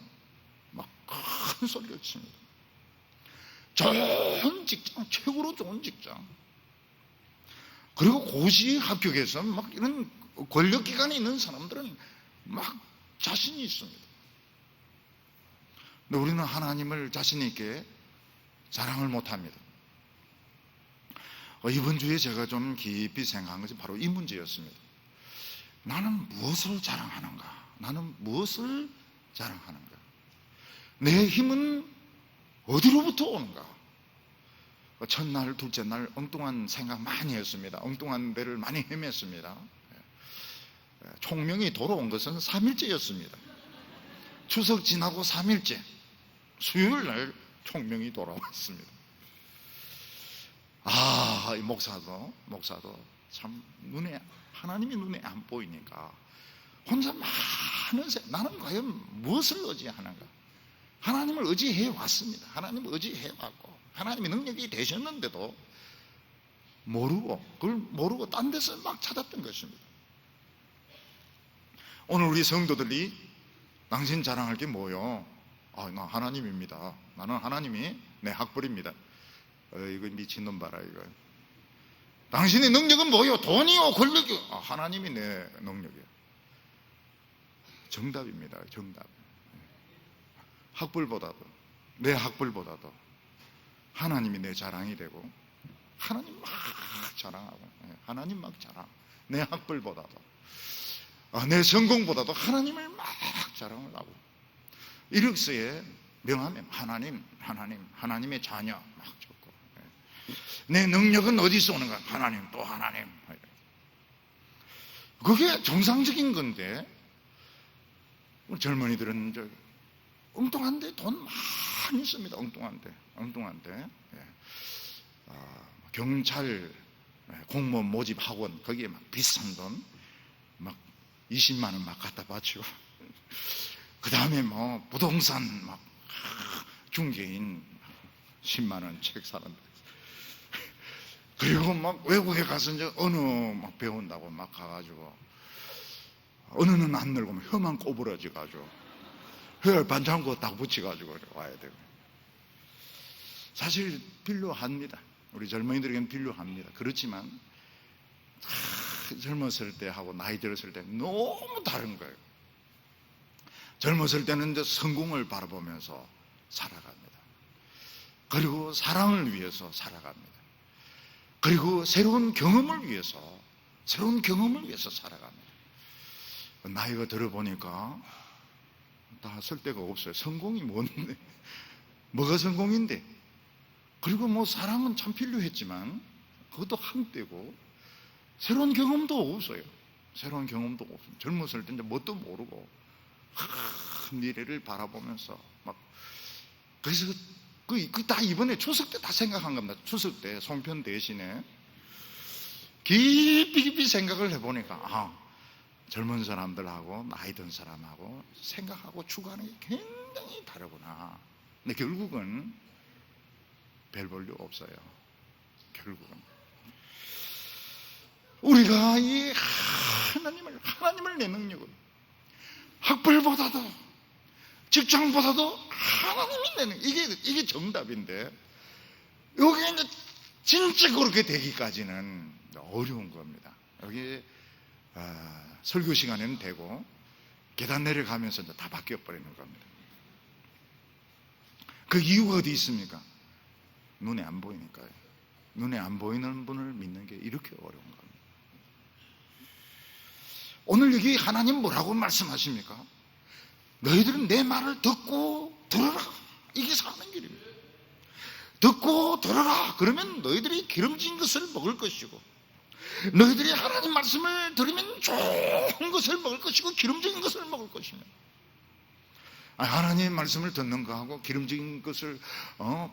막 큰 소리를 칩니다. 좋은 직장, 최고로 좋은 직장, 그리고 고시 합격해서 막 이런 권력기관에 있는 사람들은 막 자신이 있습니다. 근데 우리는 하나님을 자신 있게 자랑을 못합니다. 이번 주에 제가 좀 깊이 생각한 것이 바로 이 문제였습니다. 나는 무엇을 자랑하는가? 나는 무엇을 자랑하는가? 내 힘은 어디로부터 오는가? 첫날, 둘째 날 엉뚱한 생각 많이 했습니다. 엉뚱한 데를 많이 헤맸습니다. 총명이 돌아온 것은 3일째였습니다. 추석 지나고 3일째, 수요일날 총명이 돌아왔습니다. 이 목사도 참 하나님이 눈에 안 보이니까 혼자 많은 나는 과연 무엇을 의지하는가? 하나님을 의지해 왔습니다. 하나님을 의지해 왔고 하나님의 능력이 되셨는데도 그걸 모르고 딴 데서 막 찾았던 것입니다. 오늘 우리 성도들이 당신 자랑할 게 뭐요? 나 하나님입니다. 나는 하나님이 내 학벌입니다. 이거 미친놈 봐라 이거. 당신의 능력은 뭐요? 돈이요? 권력이요? 하나님이 내 능력이요. 정답입니다. 정답. 내 학벌보다도 하나님이 내 자랑이 되고, 하나님 막 자랑하고, 하나님 막 자랑. 내 학벌보다도, 내 성공보다도 하나님을 막 자랑을 하고, 이력서에 명하면 하나님의 자녀 막 적고, 내 능력은 어디서 오는가? 하나님, 또 하나님. 그게 정상적인 건데, 젊은이들은 엉뚱한데 돈 많이 씁니다. 엉뚱한데. 경찰 공무원 모집 학원 거기에 막 비싼 돈 막 20만 원 막 갖다 바치고, 그 다음에 뭐 부동산 막 중개인 10만 원 책 사는데, 그리고 막 외국에 가서 이제 언어 막 배운다고 막 가가지고, 언어는 안 늘고 혀만 꼬부러져 가지고 혀를 반창고 딱 붙여가지고 와야 되고. 사실 필요합니다. 우리 젊은이들에게는 필요합니다. 그렇지만 젊었을 때하고 나이 들었을 때 너무 다른 거예요. 젊었을 때는 이제 성공을 바라보면서 살아갑니다. 그리고 사랑을 위해서 살아갑니다. 그리고 새로운 경험을 위해서 살아갑니다. 나이가 들어보니까 다 쓸데가 없어요. 성공이 뭔데? 뭐가 성공인데? 그리고 뭐 사랑은 참 필요했지만 그것도 한때고, 새로운 경험도 없어요. 젊었을 때 이제 뭣도 모르고 미래를 바라보면서 막, 그래서 그 다 이번에 추석 때 다 생각한 겁니다. 추석 때 송편 대신에 깊이 생각을 해보니까 젊은 사람들하고 나이 든 사람하고 생각하고 추구하는 게 굉장히 다르구나. 근데 결국은 별 볼일 없어요. 결국은 우리가 이 하나님을 내 능력을, 학벌보다도 직장보다도 하나님이 내 능력, 이게 정답인데, 여기 이제 진짜 그렇게 되기까지는 어려운 겁니다. 여기 설교 시간에는 되고 계단 내려가면서 이제 다 바뀌어 버리는 겁니다. 그 이유가 어디 있습니까? 눈에 안 보이니까요. 눈에 안 보이는 분을 믿는 게 이렇게 어려운 겁니다. 오늘 여기 하나님 뭐라고 말씀하십니까? 너희들은 내 말을 듣고 들어라. 이게 사는 길입니다. 듣고 들어라. 그러면 너희들이 기름진 것을 먹을 것이고, 너희들이 하나님 말씀을 들으면 좋은 것을 먹을 것이고 기름진 것을 먹을 것입니다. 하나님 말씀을 듣는 거하고 기름진 것을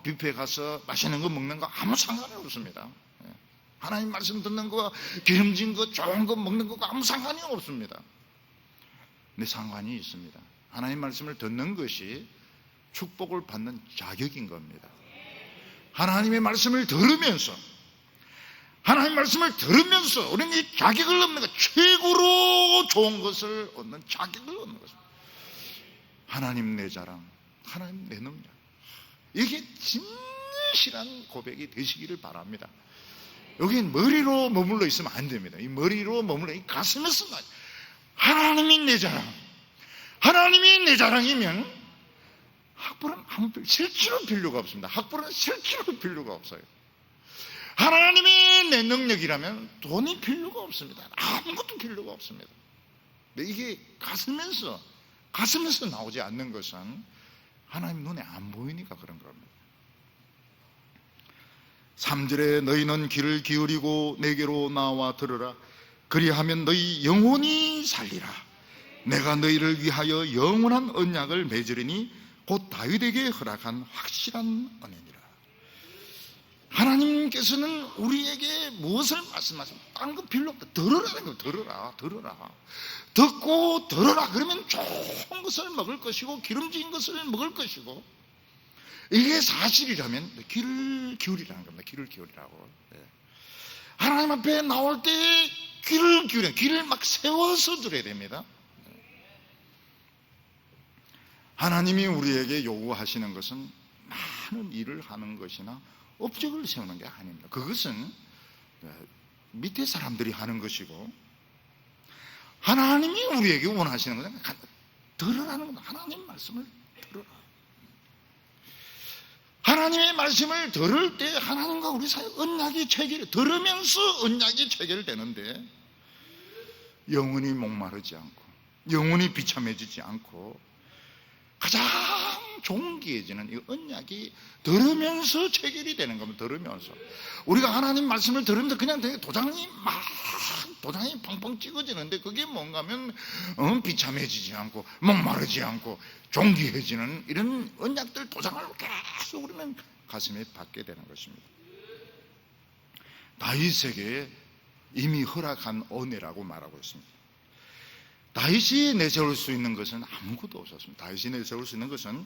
뷔페에 가서 맛있는 거 먹는 거 아무 상관이 없습니다. 하나님 말씀 듣는 거와 기름진 거 좋은 거 먹는 거가 아무 상관이 없습니다. 근데 상관이 있습니다. 하나님 말씀을 듣는 것이 축복을 받는 자격인 겁니다. 하나님의 말씀을 들으면서 하나님 말씀을 들으면서 우리는 이 자격을 얻는 것, 최고로 좋은 것을 얻는 자격을 얻는 것입니다. 하나님 내 자랑, 하나님 내 능력, 이게 진실한 고백이 되시기를 바랍니다. 여긴 머리로 머물러 있으면 안 됩니다. 이 머리로 머물러 이 가슴에서 하나님이 내 자랑, 하나님이 내 자랑이면 학벌은 실제로 필요가 없습니다. 학벌은 실제로 필요가 없어요. 하나님이 내 능력이라면 돈이 필요가 없습니다. 아무것도 필요가 없습니다. 근데 이게 가슴에서 나오지 않는 것은 하나님 눈에 안 보이니까 그런 겁니다. 3절에 너희는 귀를 기울이고 내게로 나와 들으라. 그리하면 너희 영혼이 살리라. 내가 너희를 위하여 영원한 언약을 맺으리니 곧 다윗에게 허락한 확실한 언약이라. 하나님께서는 우리에게 무엇을 말씀하십니까? 다른 거 필요 없다. 들으라는 거, 들으라. 듣고 들으라. 그러면 좋은 것을 먹을 것이고 기름진 것을 먹을 것이고, 이게 사실이라면 귀를 기울이라는 겁니다. 귀를 기울이라고. 하나님 앞에 나올 때 귀를 기울여, 귀를 막 세워서 들어야 됩니다. 하나님이 우리에게 요구하시는 것은 많은 일을 하는 것이나 업적을 세우는 게 아닙니다. 그것은 밑에 사람들이 하는 것이고, 하나님이 우리에게 원하시는 것은 들으라는 겁니다. 하나님 말씀을 들으라. 하나님의 말씀을 들을 때 하나님과 우리 사이 언약이 들으면서 언약이 체결되는데, 영원히 목마르지 않고 영원히 비참해지지 않고 가장 존귀해지는 이 언약이 들으면서 체결이 되는 겁니다. 들으면서 우리가 하나님 말씀을 들으면서 그냥 되게 도장이 펑펑 찍어지는데, 그게 뭔가 하면 비참해지지 않고 목마르지 않고 존귀해지는 이런 언약들 도장을 계속 우리는 가슴에 받게 되는 것입니다. 다윗에게 이미 허락한 은혜라고 말하고 있습니다. 다윗이 내세울 수 있는 것은 아무것도 없었습니다. 다윗이 내세울 수 있는 것은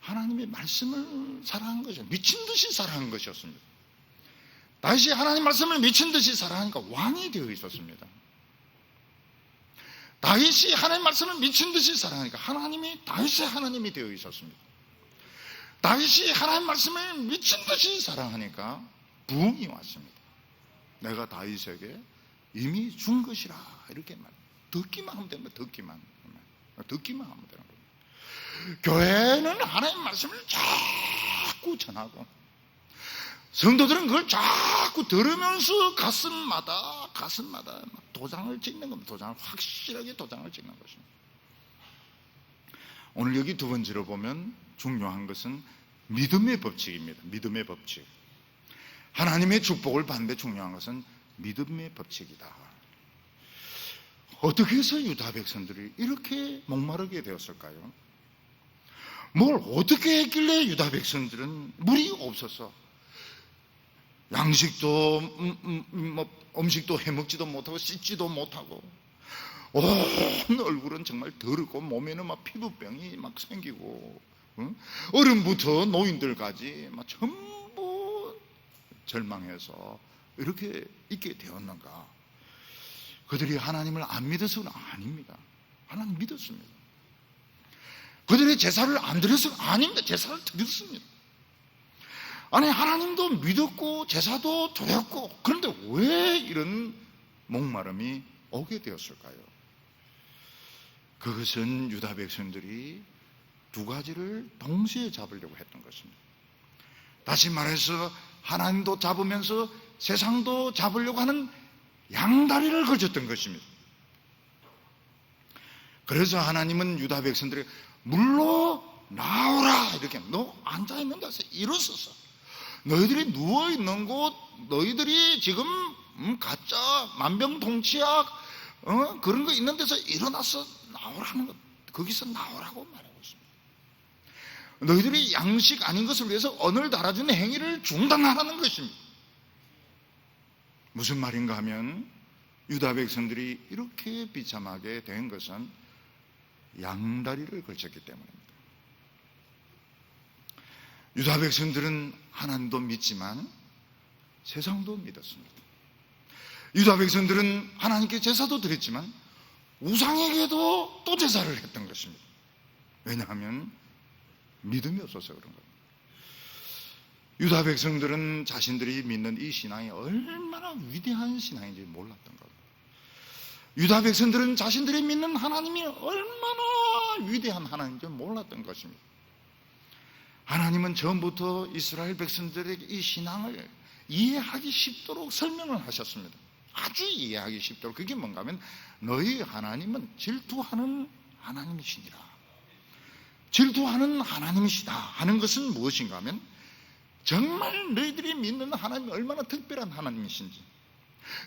하나님의 말씀을 사랑한 것이었습니다. 미친 듯이 사랑한 것이었습니다. 다윗이 하나님 말씀을 미친 듯이 사랑하니까 왕이 되어 있었습니다. 다윗이 하나님 말씀을 미친 듯이 사랑하니까 하나님이 다윗의 하나님이 되어 있었습니다. 다윗이 하나님 말씀을 미친 듯이 사랑하니까 부흥이 왔습니다. 내가 다윗에게 이미 준 것이라, 이렇게 말. 듣기만 하면 됩니다. 듣기만 하면 되는 겁니다. 교회는 하나님 말씀을 자꾸 전하고, 성도들은 그걸 자꾸 들으면서 가슴마다 도장을 찍는 겁니다. 확실하게 도장을 찍는 것입니다. 오늘 여기 두 번째로 보면 중요한 것은 믿음의 법칙입니다. 믿음의 법칙. 하나님의 축복을 받는데 중요한 것은 믿음의 법칙이다. 어떻게 해서 유다 백성들이 이렇게 목마르게 되었을까요? 뭘 어떻게 했길래 유다 백성들은 물이 없어서 양식도 음식도 해먹지도 못하고 씻지도 못하고 온 얼굴은 정말 더럽고 몸에는 막 피부병이 막 생기고, 어른부터 노인들까지 막 전부 절망해서 이렇게 있게 되었는가? 그들이 하나님을 안 믿어서는 아닙니다. 하나님 믿었습니다. 그들이 제사를 안 드려서 아닙니다. 제사를 드렸습니다. 아니, 하나님도 믿었고 제사도 드렸고, 그런데 왜 이런 목마름이 오게 되었을까요? 그것은 유다 백성들이 두 가지를 동시에 잡으려고 했던 것입니다. 다시 말해서 하나님도 잡으면서 세상도 잡으려고 하는 양다리를 걸쳤던 것입니다. 그래서 하나님은 유다 백성들에게 물로 나오라, 이렇게. 너 앉아있는 데서 일어서서, 너희들이 누워있는 곳, 너희들이 지금 가짜 만병통치약 그런 거 있는 데서 일어나서 나오라는 것, 거기서 나오라고 말하고 있습니다. 너희들이 양식 아닌 것을 위해서 언을 달아주는 행위를 중단하라는 것입니다. 무슨 말인가 하면 유다 백성들이 이렇게 비참하게 된 것은 양다리를 걸쳤기 때문입니다. 유다 백성들은 하나님도 믿지만 세상도 믿었습니다. 유다 백성들은 하나님께 제사도 드렸지만 우상에게도 또 제사를 했던 것입니다. 왜냐하면 믿음이 없어서 그런 거예요. 유다 백성들은 자신들이 믿는 이 신앙이 얼마나 위대한 신앙인지 몰랐던 거예요. 유다 백성들은 자신들이 믿는 하나님이 얼마나 위대한 하나님인지 몰랐던 것입니다. 하나님은 처음부터 이스라엘 백성들에게 이 신앙을 이해하기 쉽도록 설명을 하셨습니다. 아주 이해하기 쉽도록. 그게 뭔가 하면 너희 하나님은 질투하는 하나님이시니라. 질투하는 하나님이시다 하는 것은 무엇인가 하면 정말 너희들이 믿는 하나님이 얼마나 특별한 하나님이신지,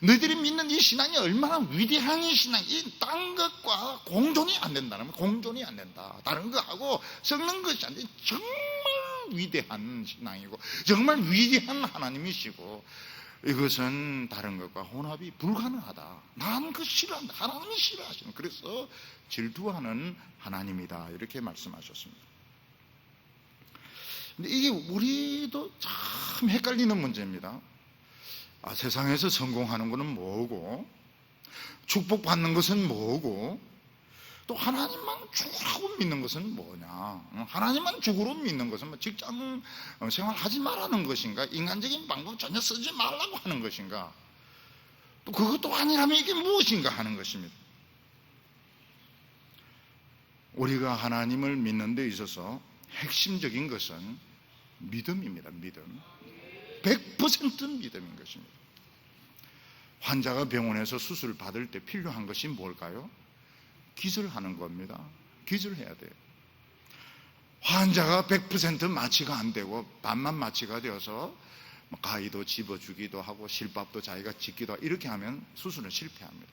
너희들이 믿는 이 신앙이 얼마나 위대한 이 신앙, 이 딴 것과 공존이 안 된다면 공존이 안 된다. 다른 거하고 섞는 것이 안 돼. 정말 위대한 신앙이고 정말 위대한 하나님이시고 이것은 다른 것과 혼합이 불가능하다. 나는 그 싫어한다. 하나님이 싫어하시는. 그래서 질투하는 하나님이다. 이렇게 말씀하셨습니다. 근데 이게 우리도 참 헷갈리는 문제입니다. 세상에서 성공하는 것은 뭐고, 축복받는 것은 뭐고, 또 하나님만 죽으라고 믿는 것은 뭐냐, 하나님만 죽으로 믿는 것은 뭐 직장 생활 하지 말라는 것인가, 인간적인 방법 전혀 쓰지 말라고 하는 것인가, 또 그것도 아니라면 이게 무엇인가 하는 것입니다. 우리가 하나님을 믿는 데 있어서 핵심적인 것은 믿음입니다. 믿음. 100% 믿음인 것입니다. 환자가 병원에서 수술 받을 때 필요한 것이 뭘까요? 기절하는 겁니다. 기절해야 돼요. 환자가 100% 마취가 안 되고 반만 마취가 되어서 가위도 집어주기도 하고 실밥도 자기가 짓기도 하고 이렇게 하면 수술은 실패합니다.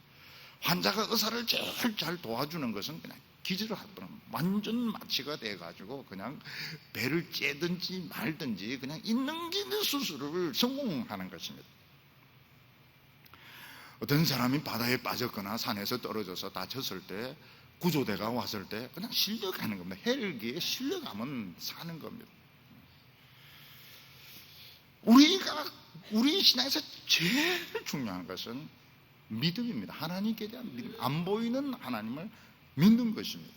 환자가 의사를 제일 잘 도와주는 것은 그냥 기절을 하더라고요. 완전 마취가 돼가지고 그냥 배를 째든지 말든지 그냥 있는 길에 수술을 성공하는 것입니다. 어떤 사람이 바다에 빠졌거나 산에서 떨어져서 다쳤을 때 구조대가 왔을 때 그냥 실려가는 겁니다. 헬기에 실려가면 사는 겁니다. 우리 신앙에서 제일 중요한 것은 믿음입니다. 하나님께 대한 믿음. 안 보이는 하나님을 믿는 것입니다.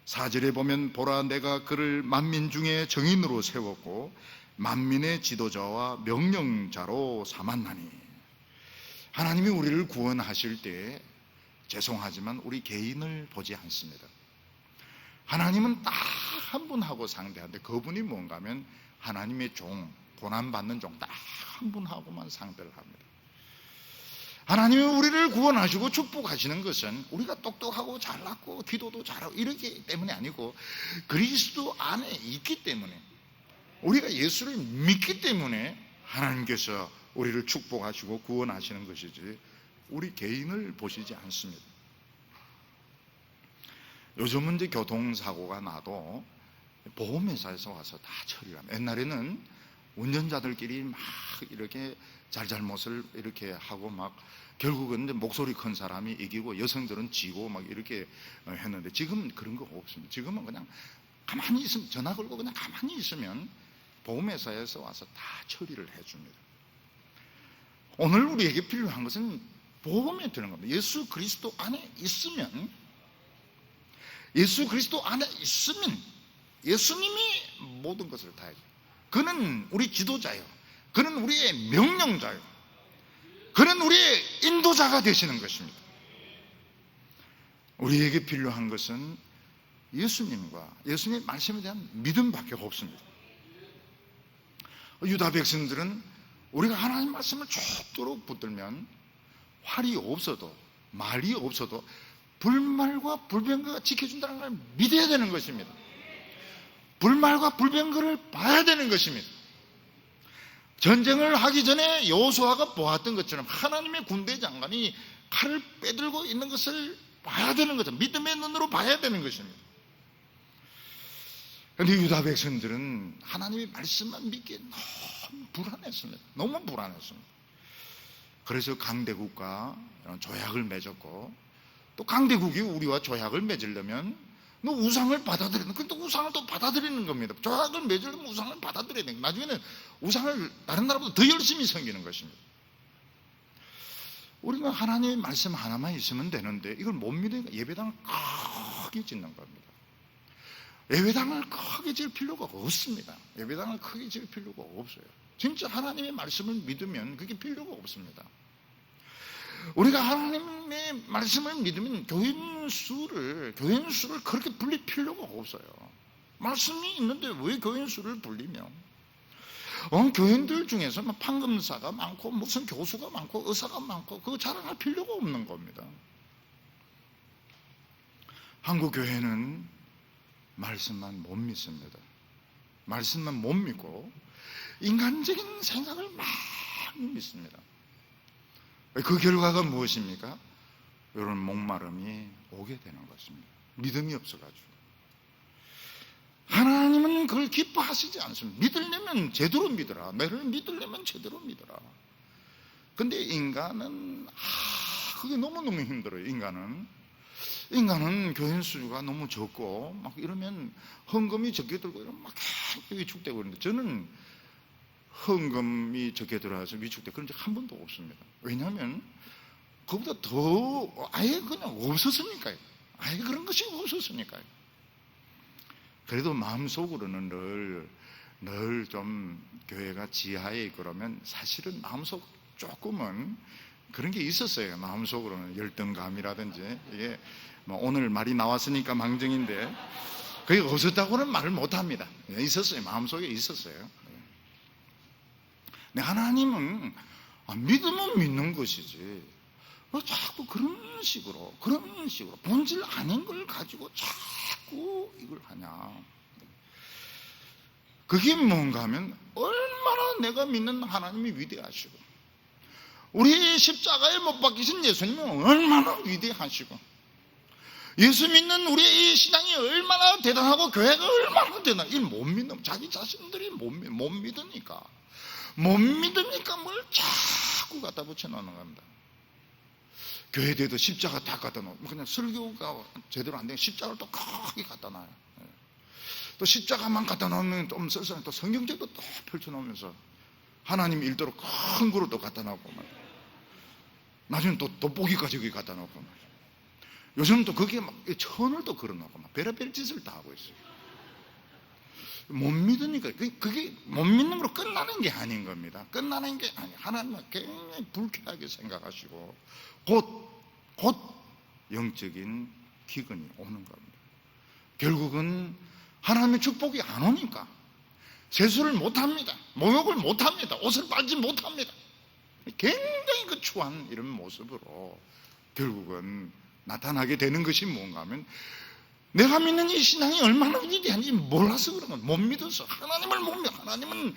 4절에 보면 보라 내가 그를 만민 중에 정인으로 세웠고 만민의 지도자와 명령자로 삼았나니. 하나님이 우리를 구원하실 때 죄송하지만 우리 개인을 보지 않습니다. 하나님은 딱 한 분하고 상대하는데 그분이 뭔가 하면 하나님의 종, 고난받는 종 딱 한 분하고만 상대를 합니다. 하나님이 우리를 구원하시고 축복하시는 것은 우리가 똑똑하고 잘났고 기도도 잘하고 이렇기 때문이 아니고 그리스도 안에 있기 때문에, 우리가 예수를 믿기 때문에 하나님께서 우리를 축복하시고 구원하시는 것이지 우리 개인을 보시지 않습니다. 요즘은 이제 교통사고가 나도 보험회사에서 와서 다 처리를 합니다. 옛날에는 운전자들끼리 막 이렇게 잘잘못을 이렇게 하고 막 결국은 이제 목소리 큰 사람이 이기고 여성들은 지고 막 이렇게 했는데 지금은 그런 거 없습니다. 지금은 그냥 가만히 있으면, 전화 걸고 그냥 가만히 있으면 보험회사에서 와서 다 처리를 해줍니다. 오늘 우리에게 필요한 것은 보험에 드는 겁니다. 예수 그리스도 안에 있으면, 예수님이 모든 것을 다 해줘요. 그는 우리 지도자예요. 그는 우리의 명령자예요. 그는 우리의 인도자가 되시는 것입니다. 우리에게 필요한 것은 예수님과 예수님의 말씀에 대한 믿음밖에 없습니다. 유다 백성들은 우리가 하나님 말씀을 좁도록 붙들면 활이 없어도 말이 없어도 불말과 불병거가 지켜준다는 걸 믿어야 되는 것입니다. 불말과 불병거를 봐야 되는 것입니다. 전쟁을 하기 전에 여호수아가 보았던 것처럼 하나님의 군대 장관이 칼을 빼들고 있는 것을 봐야 되는 거죠. 믿음의 눈으로 봐야 되는 것입니다. 그런데 유다 백성들은 하나님의 말씀만 믿기에 너무 불안했습니다. 너무 불안했습니다. 그래서 강대국과 조약을 맺었고, 또 강대국이 우리와 조약을 맺으려면 너 우상을 받아들이는, 근데 우상을 또 받아들이는 겁니다. 조약을 맺으려면 우상을 받아들여야 됩니다. 나중에는 우상을 다른 나라보다 더 열심히 섬기는 것입니다. 우리가 하나님의 말씀 하나만 있으면 되는데 이걸 못 믿으니까 예배당을 크게 짓는 겁니다. 예배당을 크게 지을 필요가 없습니다. 예배당을 크게 지을 필요가 없어요. 진짜 하나님의 말씀을 믿으면 그게 필요가 없습니다. 우리가 하나님의 말씀을 믿으면 교인 수를 그렇게 불릴 필요가 없어요. 말씀이 있는데 왜 교인 수를 불리며? 교인들 중에서 판검사가 많고 무슨 교수가 많고 의사가 많고 그거 자랑할 필요가 없는 겁니다. 한국 교회는 말씀만 못 믿습니다. 말씀만 못 믿고 인간적인 생각을 많이 믿습니다. 그 결과가 무엇입니까? 이런 목마름이 오게 되는 것입니다. 믿음이 없어가지고. 하나님은 그걸 기뻐하시지 않습니다. 믿으려면 제대로 믿어라. 나를 믿으려면 제대로 믿어라. 근데 인간은 그게 너무너무 힘들어요. 인간은 교인 수가 너무 적고 막 이러면 헌금이 적게 들고 이러면 막 위축되고 그러는데 저는 헌금이 적게 들어와서 위축되고 그런 적 한 번도 없습니다. 왜냐하면 그보다 더 아예 그냥 없었으니까요. 아예 그런 것이 없었으니까요. 그래도 마음속으로는 늘 좀 교회가 지하에 그러면 사실은 마음속 조금은 그런 게 있었어요. 마음속으로는 열등감이라든지 이게 뭐 오늘 말이 나왔으니까 망정인데 그게 없었다고는 말을 못합니다. 있었어요. 마음속에 있었어요. 근데 하나님은 믿으면 믿는 것이지 왜 자꾸 그런 식으로 본질 아닌 걸 가지고 자꾸 이걸 하냐. 그게 뭔가 하면 얼마나 내가 믿는 하나님이 위대하시고 우리 십자가에 못 박히신 예수님은 얼마나 위대하시고 예수 믿는 우리의 이 신앙이 얼마나 대단하고 교회가 얼마나 대단하고 이걸 못 믿는 자기 자신들이 못 믿으니까 뭘 자꾸 갖다 붙여놓는 겁니다. 교회에도 십자가 다 갖다 놓고 그냥 설교가 제대로 안 되면 십자가를 또 크게 갖다 놔요. 또 십자가만 갖다 놓으면 좀 쓸쓸한 또 성경책도 또 펼쳐놓으면서 하나님 일도로 큰 그릇도 갖다 놓고 말이에요. 나중에 또 돋보기까지 거기 갖다 놓고 말이에요. 요즘은 또 거기에 막 천을 또 걸어놓고 막 별의별 짓을 다 하고 있어요. 못 믿으니까 그게 못 믿는 걸로 끝나는 게 아닌 겁니다. 끝나는 게 아니. 하나님은 굉장히 불쾌하게 생각하시고 곧 영적인 기근이 오는 겁니다. 결국은 하나님의 축복이 안 오니까 세수를 못합니다. 목욕을 못합니다. 옷을 빨지 못합니다. 굉장히 그 추한 이런 모습으로 결국은 나타나게 되는 것이 뭔가 하면 내가 믿는 이 신앙이 얼마나 위대한지 몰라서 그런 건 못 믿어서 하나님을 못 믿어. 하나님은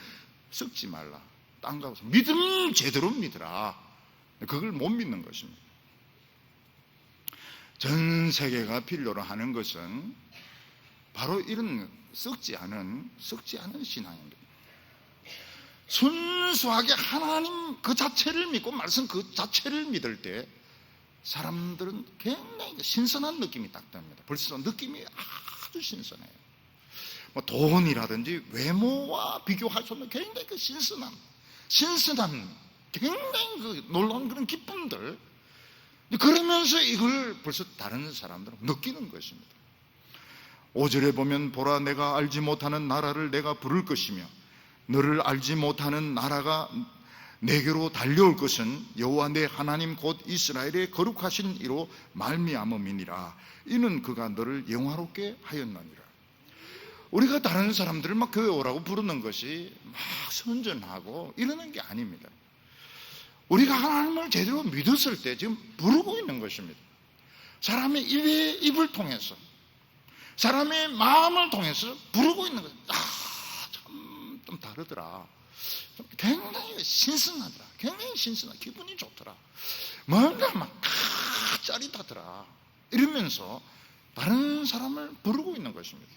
썩지 말라. 딴 가서 믿음 제대로 믿으라. 그걸 못 믿는 것입니다. 전 세계가 필요로 하는 것은 바로 이런 썩지 않은 신앙입니다. 순수하게 하나님 그 자체를 믿고 말씀 그 자체를 믿을 때 사람들은 굉장히 신선한 느낌이 딱 듭니다. 벌써 느낌이 아주 신선해요. 뭐 돈이라든지 외모와 비교할 수 없는 굉장히 그 신선한 굉장히 그 놀라운 그런 기쁨들. 그러면서 이걸 벌써 다른 사람들은 느끼는 것입니다. 5절에 보면 보라 내가 알지 못하는 나라를 내가 부를 것이며 너를 알지 못하는 나라가 내게로 달려올 것은 여호와 내 하나님 곧 이스라엘의 거룩하신 이로 말미암음이니라. 이는 그가 너를 영화롭게 하였느니라. 우리가 다른 사람들을 막 교회 오라고 부르는 것이 막 선전하고 이러는 게 아닙니다. 우리가 하나님을 제대로 믿었을 때 지금 부르고 있는 것입니다. 사람의 입을 통해서 사람의 마음을 통해서 부르고 있는 것입니다. 참 좀 다르더라. 굉장히 신선하더라. 굉장히 신선하다. 기분이 좋더라. 뭔가 막 짜릿하더라. 이러면서 다른 사람을 부르고 있는 것입니다.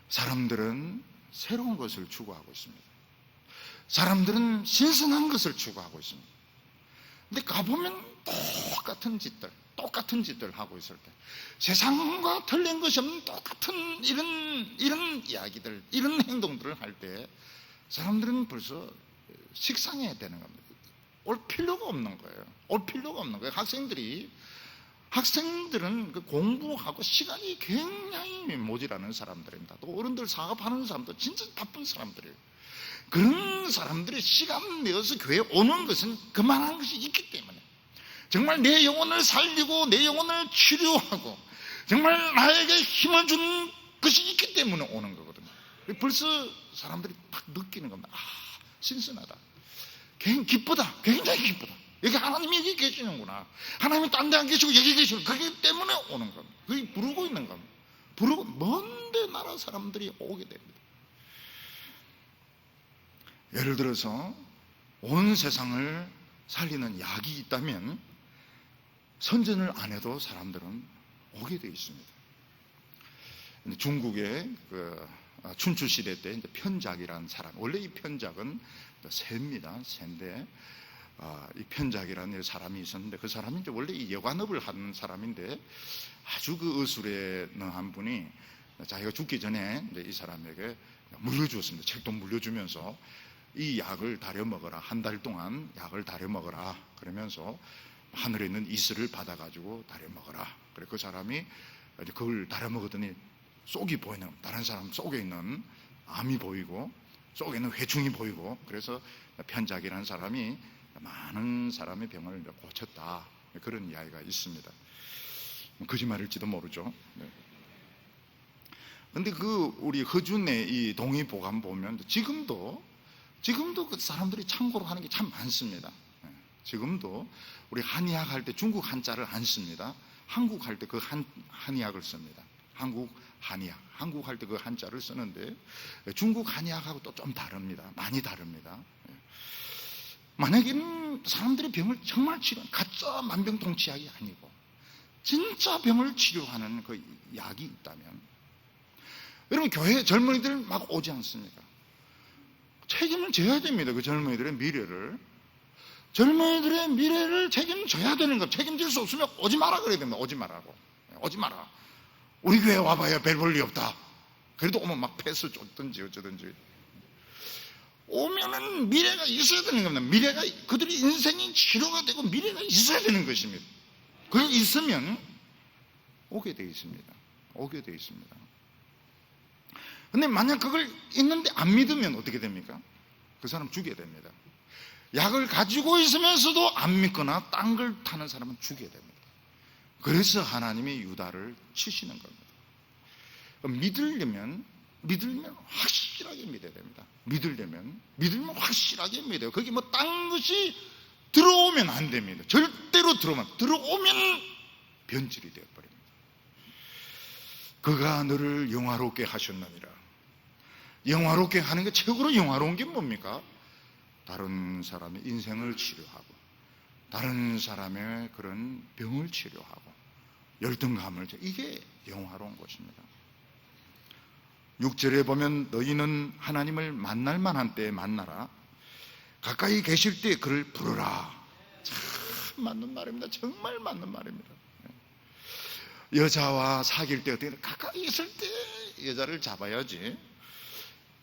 사람들은 새로운 것을 추구하고 있습니다. 사람들은 신선한 것을 추구하고 있습니다. 근데 가보면 똑같은 짓들 하고 있을 때 세상과 틀린 것이 없는 똑같은 이런 이야기들, 이런 행동들을 할 때 사람들은 벌써 식상해야 되는 겁니다. 올 필요가 없는 거예요. 올 필요가 없는 거예요. 학생들은 그 공부하고 시간이 굉장히 모자라는 사람들입니다. 또 어른들 사업하는 사람도 진짜 바쁜 사람들이에요. 그런 사람들이 시간 내어서 교회에 오는 것은 그만한 것이 있기 때문에, 정말 내 영혼을 살리고 내 영혼을 치료하고 정말 나에게 힘을 주는 것이 있기 때문에 오는 거거든요. 벌써 사람들이 딱 느끼는 겁니다. 신선하다, 굉장히 기쁘다, 굉장히 기쁘다. 여기 하나님이 여기 계시는구나, 하나님이 딴 데 안 계시고 여기 계시고, 그렇기 때문에 오는 겁니다. 그게 부르고 있는 겁니다. 부르고 먼데 나라 사람들이 오게 됩니다. 예를 들어서 온 세상을 살리는 약이 있다면 선전을 안 해도 사람들은 오게 되어 있습니다. 중국의 춘추 시대 때 편작이라는 사람, 원래 이 편작은 새입니다. 새인데, 이 편작이라는 사람이 있었는데, 그 사람이 이제 원래 이 여관업을 하는 사람인데, 아주 그 어수레한 분이 자기가 죽기 전에 이제 이 사람에게 물려주었습니다. 책도 물려주면서 이 약을 다려 먹어라, 한 달 동안 약을 다려 먹어라, 그러면서 하늘에 있는 이슬을 받아가지고 다려 먹어라. 그래 그 사람이 그걸 다려 먹었더니 속이 보이는, 다른 사람 속에 있는 암이 보이고 속에 있는 회충이 보이고, 그래서 편작이라는 사람이 많은 사람의 병을 고쳤다, 그런 이야기가 있습니다. 거짓말일지도 모르죠. 그런데 우리 허준의 이 동의보감 보면 지금도 그 사람들이 참고로 하는 게 참 많습니다. 지금도 우리 한의학 할 때 중국 한자를 안 씁니다. 한국 할 때 그 한의학을 씁니다. 한국 한의학, 한국 할 때 그 한자를 쓰는데, 중국 한의학하고 또 좀 다릅니다. 많이 다릅니다. 만약에 사람들의 병을 정말 치료하는, 가짜 만병통치약이 아니고 진짜 병을 치료하는 그 약이 있다면, 여러분 교회 젊은이들 막 오지 않습니까? 책임을 져야 됩니다. 그 젊은이들의 미래를 책임져야 되는 겁니다. 책임질 수 없으면 오지 마라 그래야 됩니다. 오지 말라고. 오지 마라. 우리 교회 와봐야 별 볼 일 없다. 그래도 오면 막 패스 줬든지 어쩌든지. 오면은 미래가 있어야 되는 겁니다. 미래가, 그들이 인생이 치료가 되고 미래가 있어야 되는 것입니다. 그게 있으면 오게 되어 있습니다. 오게 되어 있습니다. 근데 만약 그걸 있는데 안 믿으면 어떻게 됩니까? 그 사람 죽여야 됩니다. 약을 가지고 있으면서도 안 믿거나 딴 걸 타는 사람은 죽여야 됩니다. 그래서 하나님이 유다를 치시는 겁니다. 믿으면 확실하게 믿어야 됩니다. 믿으면 확실하게 믿어요. 거기 뭐 딴 것이 들어오면 안 됩니다. 절대로 들어오면 변질이 되어버립니다. 그가 너를 영화롭게 하셨느니라. 영화롭게 하는 게, 최고로 영화로운 게 뭡니까? 다른 사람의 인생을 치료하고 다른 사람의 그런 병을 치료하고 열등감을, 이게 영화로운 것입니다. 6절에 보면 너희는 하나님을 만날 만한 때에 만나라. 가까이 계실 때 그를 부르라. 참 맞는 말입니다. 정말 맞는 말입니다. 여자와 사귈 때 어떻게, 가까이 있을 때 여자를 잡아야지.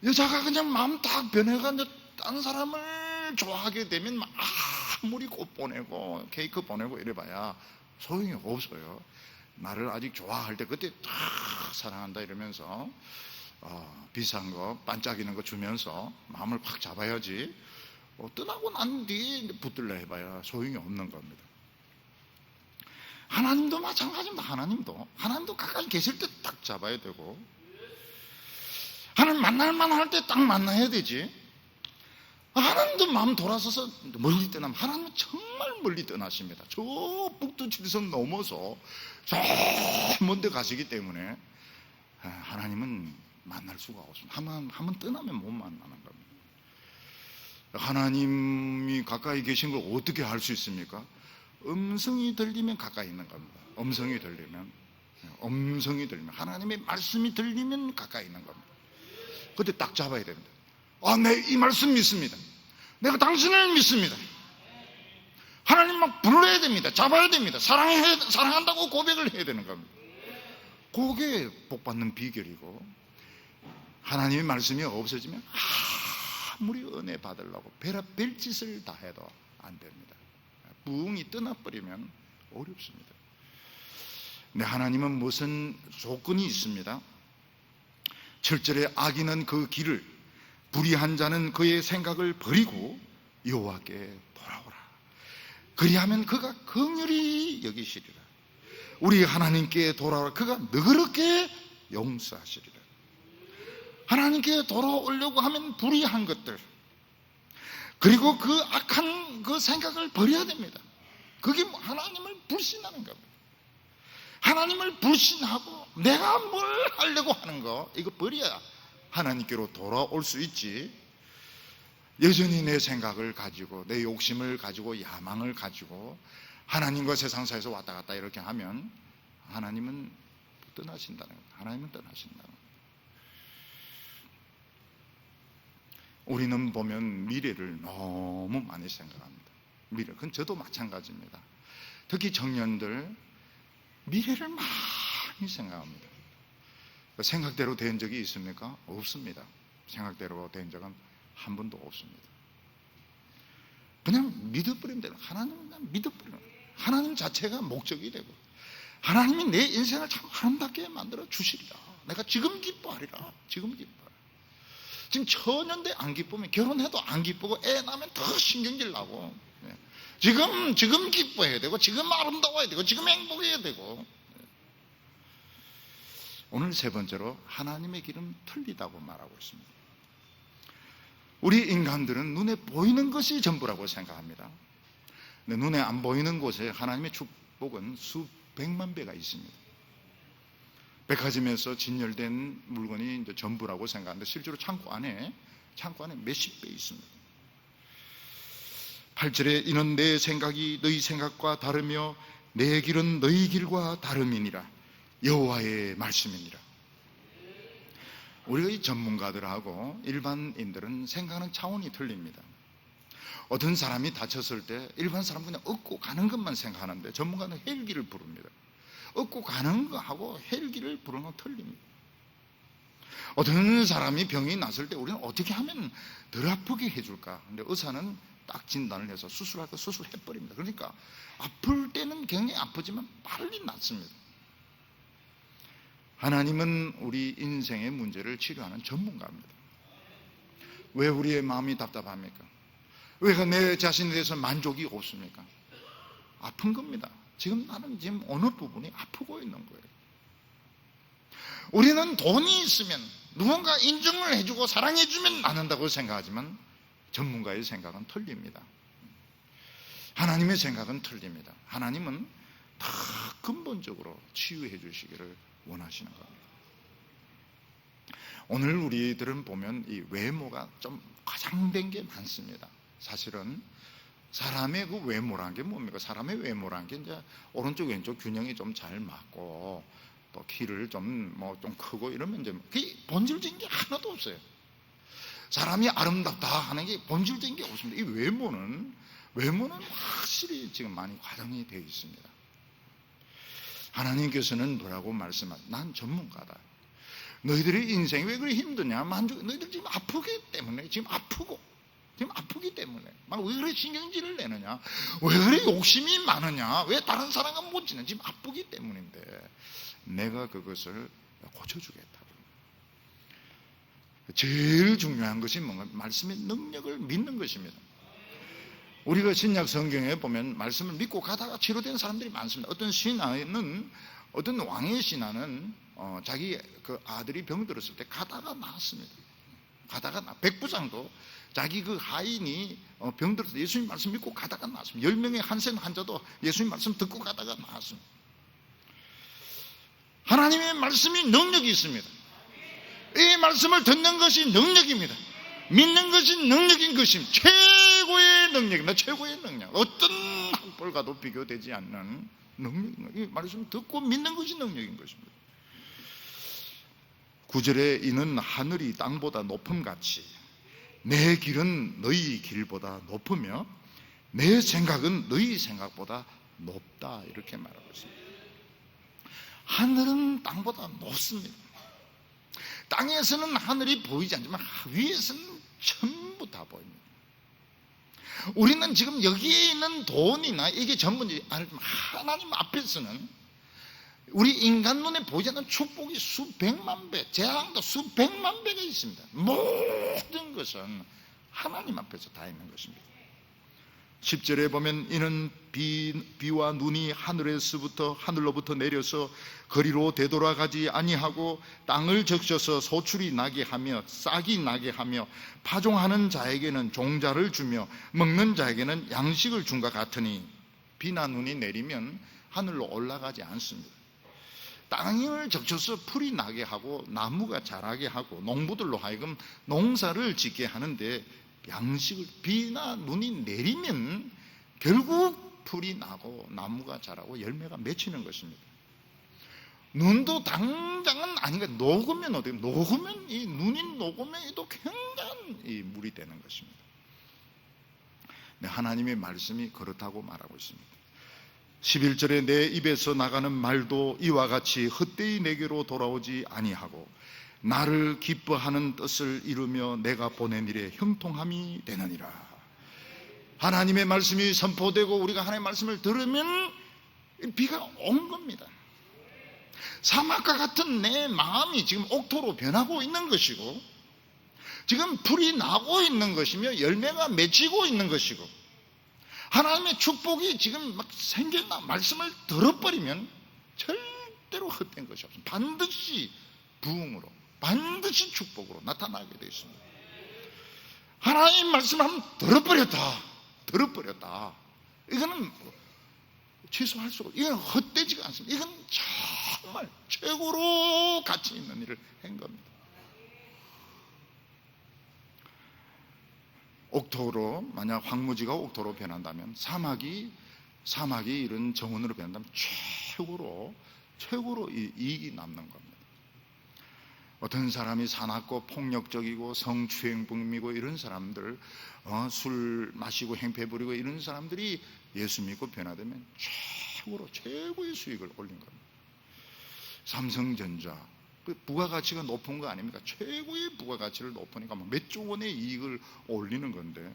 여자가 그냥 마음 딱 변해가지고 딴 사람을 좋아하게 되면 아무리 꽃 보내고 케이크 보내고 이래봐야 소용이 없어요. 나를 아직 좋아할 때 그때 딱 사랑한다 이러면서 비싼 거 반짝이는 거 주면서 마음을 확 잡아야지. 떠나고 난 뒤에 붙들려 해봐야 소용이 없는 겁니다. 하나님도 마찬가지입니다. 하나님도 가까이 계실 때 딱 잡아야 되고, 하나님 만날만 할 때 딱 만나야 되지. 하나님도 마음 돌아서서 멀리 떠나면, 하나님은 정말 멀리 떠나십니다. 저 북두칠성 넘어서 저 먼데 가시기 때문에 하나님은 만날 수가 없습니다. 한번 떠나면 못 만나는 겁니다. 하나님이 가까이 계신 걸 어떻게 알 수 있습니까? 음성이 들리면 가까이 있는 겁니다. 음성이 들리면, 하나님의 말씀이 들리면 가까이 있는 겁니다. 그때 딱 잡아야 됩니다. 내 이 말씀 믿습니다. 내가 당신을 믿습니다. 하나님 막 불러야 됩니다. 잡아야 됩니다. 사랑한다고 고백을 해야 되는 겁니다. 그게 복받는 비결이고, 하나님의 말씀이 없어지면 아무리 은혜 받으려고 별짓을 다 해도 안 됩니다. 부흥이 떠나버리면 어렵습니다. 근데 하나님은 무슨 조건이 있습니다. 7절에 악인은 그 길을, 불의한 자는 그의 생각을 버리고 여호와께 돌아오라. 그리하면 그가 긍휼히 여기시리라. 우리 하나님께 돌아오라. 그가 너그럽게 용서하시리라. 하나님께 돌아오려고 하면 불의한 것들, 그리고 그 악한 그 생각을 버려야 됩니다. 그게 하나님을 불신하는 겁니다. 하나님을 불신하고 내가 뭘 하려고 하는 거, 이거 버려야 하나님께로 돌아올 수 있지. 여전히 내 생각을 가지고, 내 욕심을 가지고, 야망을 가지고 하나님과 세상 사이에서 왔다 갔다 이렇게 하면 하나님은 떠나신다는 겁니다. 하나님은 떠나신다는 겁니다. 우리는 보면 미래를 너무 많이 생각합니다. 미래, 그건 저도 마찬가지입니다. 특히 청년들, 미래를 많이 생각합니다. 생각대로 된 적이 있습니까? 없습니다. 생각대로 된 적은 한 번도 없습니다. 그냥 믿어버리면 돼요. 하나님은 그냥 믿어버리면 돼요. 하나님 자체가 목적이 되고, 하나님이 내 인생을 참 아름답게 만들어 주시리라. 내가 지금 기뻐하리라. 지금 기뻐하리라. 지금 처년대 안 기쁘면, 결혼해도 안 기쁘고, 애 낳으면 더 신경질 나고, 지금 기뻐해야 되고, 지금 아름다워야 되고, 지금 행복해야 되고. 오늘 세 번째로 하나님의 길은 틀리다고 말하고 있습니다. 우리 인간들은 눈에 보이는 것이 전부라고 생각합니다. 근데 눈에 안 보이는 곳에 하나님의 축복은 수백만 배가 있습니다. 백화점에서 진열된 물건이 이제 전부라고 생각하는데 실제로 창고 안에 몇십 배 있습니다. 8절에 이는 내 생각이 너희 생각과 다르며 내 길은 너희 길과 다름이니라. 여호와의 말씀이니라. 우리가 이 전문가들하고 일반인들은 생각하는 차원이 틀립니다. 어떤 사람이 다쳤을 때 일반 사람은 그냥 얻고 가는 것만 생각하는데 전문가는 헬기를 부릅니다. 얻고 가는 거하고 헬기를 부르는 건 틀립니다. 어떤 사람이 병이 났을 때 우리는 어떻게 하면 덜 아프게 해줄까? 근데 의사는 딱 진단을 해서 수술할 거 수술해버립니다. 그러니까 아플 때는 굉장히 아프지만 빨리 낫습니다. 하나님은 우리 인생의 문제를 치료하는 전문가입니다. 왜 우리의 마음이 답답합니까? 왜 내 자신에 대해서 만족이 없습니까? 아픈 겁니다. 지금 나는 지금 어느 부분이 아프고 있는 거예요. 우리는 돈이 있으면 누군가 인정을 해주고 사랑해주면 낫는다고 생각하지만 전문가의 생각은 틀립니다. 하나님의 생각은 틀립니다. 하나님은 다 근본적으로 치유해 주시기를 원하시는 겁니다. 오늘 우리들은 보면 이 외모가 좀 과장된 게 많습니다. 사실은 사람의 그 외모란 게 뭡니까? 사람의 외모란 게 이제 오른쪽 왼쪽 균형이 좀 잘 맞고 또 키를 좀 크고 이러면 이제 그게 본질적인 게 하나도 없어요. 사람이 아름답다 하는 게 본질적인 게 없습니다. 이 외모는 확실히 지금 많이 과장이 되어 있습니다. 하나님께서는 뭐라고 말씀하세요? 난 전문가다. 너희들의 인생이 왜 그렇게 힘드냐? 너희들 지금 아프기 때문에, 지금 아프기 때문에 막 왜 그래 신경질을 내느냐? 왜 그래 욕심이 많으냐? 왜 다른 사람과 못 지내? 지금 아프기 때문인데 내가 그것을 고쳐주겠다. 제일 중요한 것이 뭔가? 말씀의 능력을 믿는 것입니다. 우리가 신약 성경에 보면 말씀을 믿고 가다가 치료된 사람들이 많습니다. 어떤 왕의 신하는 자기 그 아들이 병들었을 때 가다가 나았습니다. 백부장도 자기 그 하인이 병들었을 때 예수님 말씀 믿고 가다가 나았습니다. 10명의 한센 환자도 예수님 말씀 듣고 가다가 나았습니다. 하나님의 말씀이 능력이 있습니다. 이 말씀을 듣는 것이 능력입니다. 믿는 것이 능력인 것입니다. 최고의 능력입니다. 최고의 능력. 어떤 학벌과도 비교되지 않는 능력입니다. 이 말씀 듣고 믿는 것이 능력인 것입니다. 9절에 이는 하늘이 땅보다 높음같이 내 길은 너희 길보다 높으며 내 생각은 너희 생각보다 높다, 이렇게 말하고 있습니다. 하늘은 땅보다 높습니다. 땅에서는 하늘이 보이지 않지만 위에서는 전부 다 보입니다. 우리는 지금 여기에 있는 돈이나 이게 전부 하나님 앞에서는 우리 인간 눈에 보이지 않는 축복이 수백만 배, 재앙도 수백만 배가 있습니다. 모든 것은 하나님 앞에서 다 있는 것입니다. 10절에 보면 이는 비와 눈이 하늘로부터 내려서 거리로 되돌아가지 아니하고 땅을 적셔서 소출이 나게 하며 싹이 나게 하며 파종하는 자에게는 종자를 주며 먹는 자에게는 양식을 준과 같으니 비나 눈이 내리면 하늘로 올라가지 않습니다. 땅을 적셔서 풀이 나게 하고 나무가 자라게 하고 농부들로 하여금 농사를 짓게 하는데 양식을, 비나 눈이 내리면 결국 풀이 나고 나무가 자라고 열매가 맺히는 것입니다. 눈도 당장은 아닌가, 녹으면 어떻게, 녹으면 이 눈이 녹으면 또 굉장한 이 물이 되는 것입니다. 네, 하나님의 말씀이 그렇다고 말하고 있습니다. 11절에 내 입에서 나가는 말도 이와 같이 헛되이 내게로 돌아오지 아니하고 나를 기뻐하는 뜻을 이루며 내가 보낸 일에 형통함이 되느니라. 하나님의 말씀이 선포되고 우리가 하나님의 말씀을 들으면 비가 온 겁니다. 사막과 같은 내 마음이 지금 옥토로 변하고 있는 것이고 지금 풀이 나고 있는 것이며 열매가 맺히고 있는 것이고 하나님의 축복이 지금 막 생겨나 말씀을 들어버리면 절대로 헛된 것이 없습니다. 반드시 부흥으로, 반드시 축복으로 나타나게 되어 있습니다. 하나님 말씀을 한번 들어버렸다. 이거는 취소할 수가 없어요. 이건 헛되지가 않습니다. 이건 정말 최고로 가치 있는 일을 한 겁니다. 옥토로, 만약 황무지가 옥토로 변한다면 사막이 이런 정원으로 변한다면 최고로 이익이 남는 겁니다. 어떤 사람이 사납고 폭력적이고 성추행범이고 이런 사람들, 술 마시고 행패 부리고 이런 사람들이 예수 믿고 변화되면 최고의 수익을 올린 겁니다. 삼성전자, 그 부가가치가 높은 거 아닙니까? 최고의 부가가치를 높으니까 몇 조 원의 이익을 올리는 건데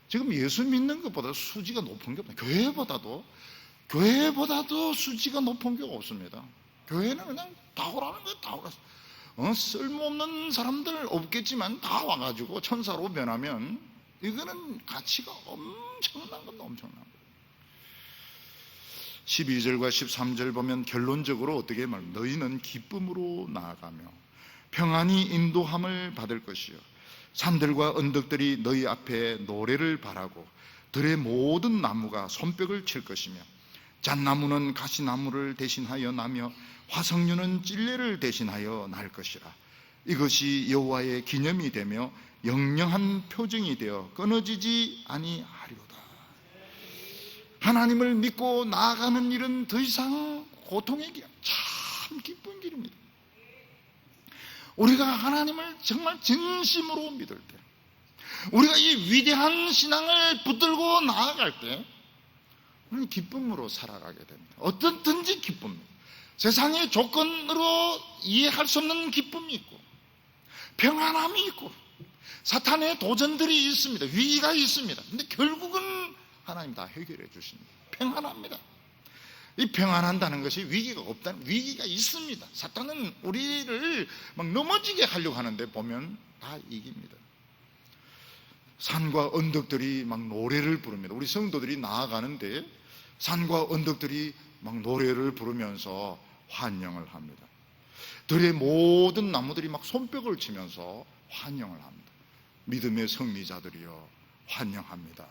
지금 예수 믿는 것보다 수지가 높은 게 없어요. 교회보다도 수지가 높은 게 없습니다. 교회는 그냥 다 오라는 거예요. 다 오라. 쓸모없는 사람들 없겠지만 다 와가지고 천사로 변하면 이거는 가치가 엄청난 겁니다. 엄청난 거예요. 12절과 13절 보면 결론적으로 어떻게 말합니까? 너희는 기쁨으로 나아가며 평안히 인도함을 받을 것이요 산들과 언덕들이 너희 앞에 노래를 바라고 들의 모든 나무가 손뼉을 칠 것이며 잣나무는 가시나무를 대신하여 나며 화석류는 찔레를 대신하여 날 것이라. 이것이 여호와의 기념이 되며 영영한 표징이 되어 끊어지지 아니하리로다. 하나님을 믿고 나아가는 일은 더 이상 고통의 길, 참 기쁜 길입니다. 우리가 하나님을 정말 진심으로 믿을 때, 우리가 이 위대한 신앙을 붙들고 나아갈 때 우리는 기쁨으로 살아가게 됩니다. 어떻든지 기쁨입니다. 세상의 조건으로 이해할 수 없는 기쁨이 있고 평안함이 있고 사탄의 도전들이 있습니다. 위기가 있습니다. 근데 결국은 하나님 다 해결해 주십니다. 평안합니다. 이 평안한다는 것이 위기가 없다는, 위기가 있습니다. 사탄은 우리를 막 넘어지게 하려고 하는데 보면 다 이깁니다. 산과 언덕들이 막 노래를 부릅니다. 우리 성도들이 나아가는데 산과 언덕들이 막 노래를 부르면서 환영을 합니다. 들의 모든 나무들이 막 손뼉을 치면서 환영을 합니다. 믿음의 승리자들이여 환영합니다.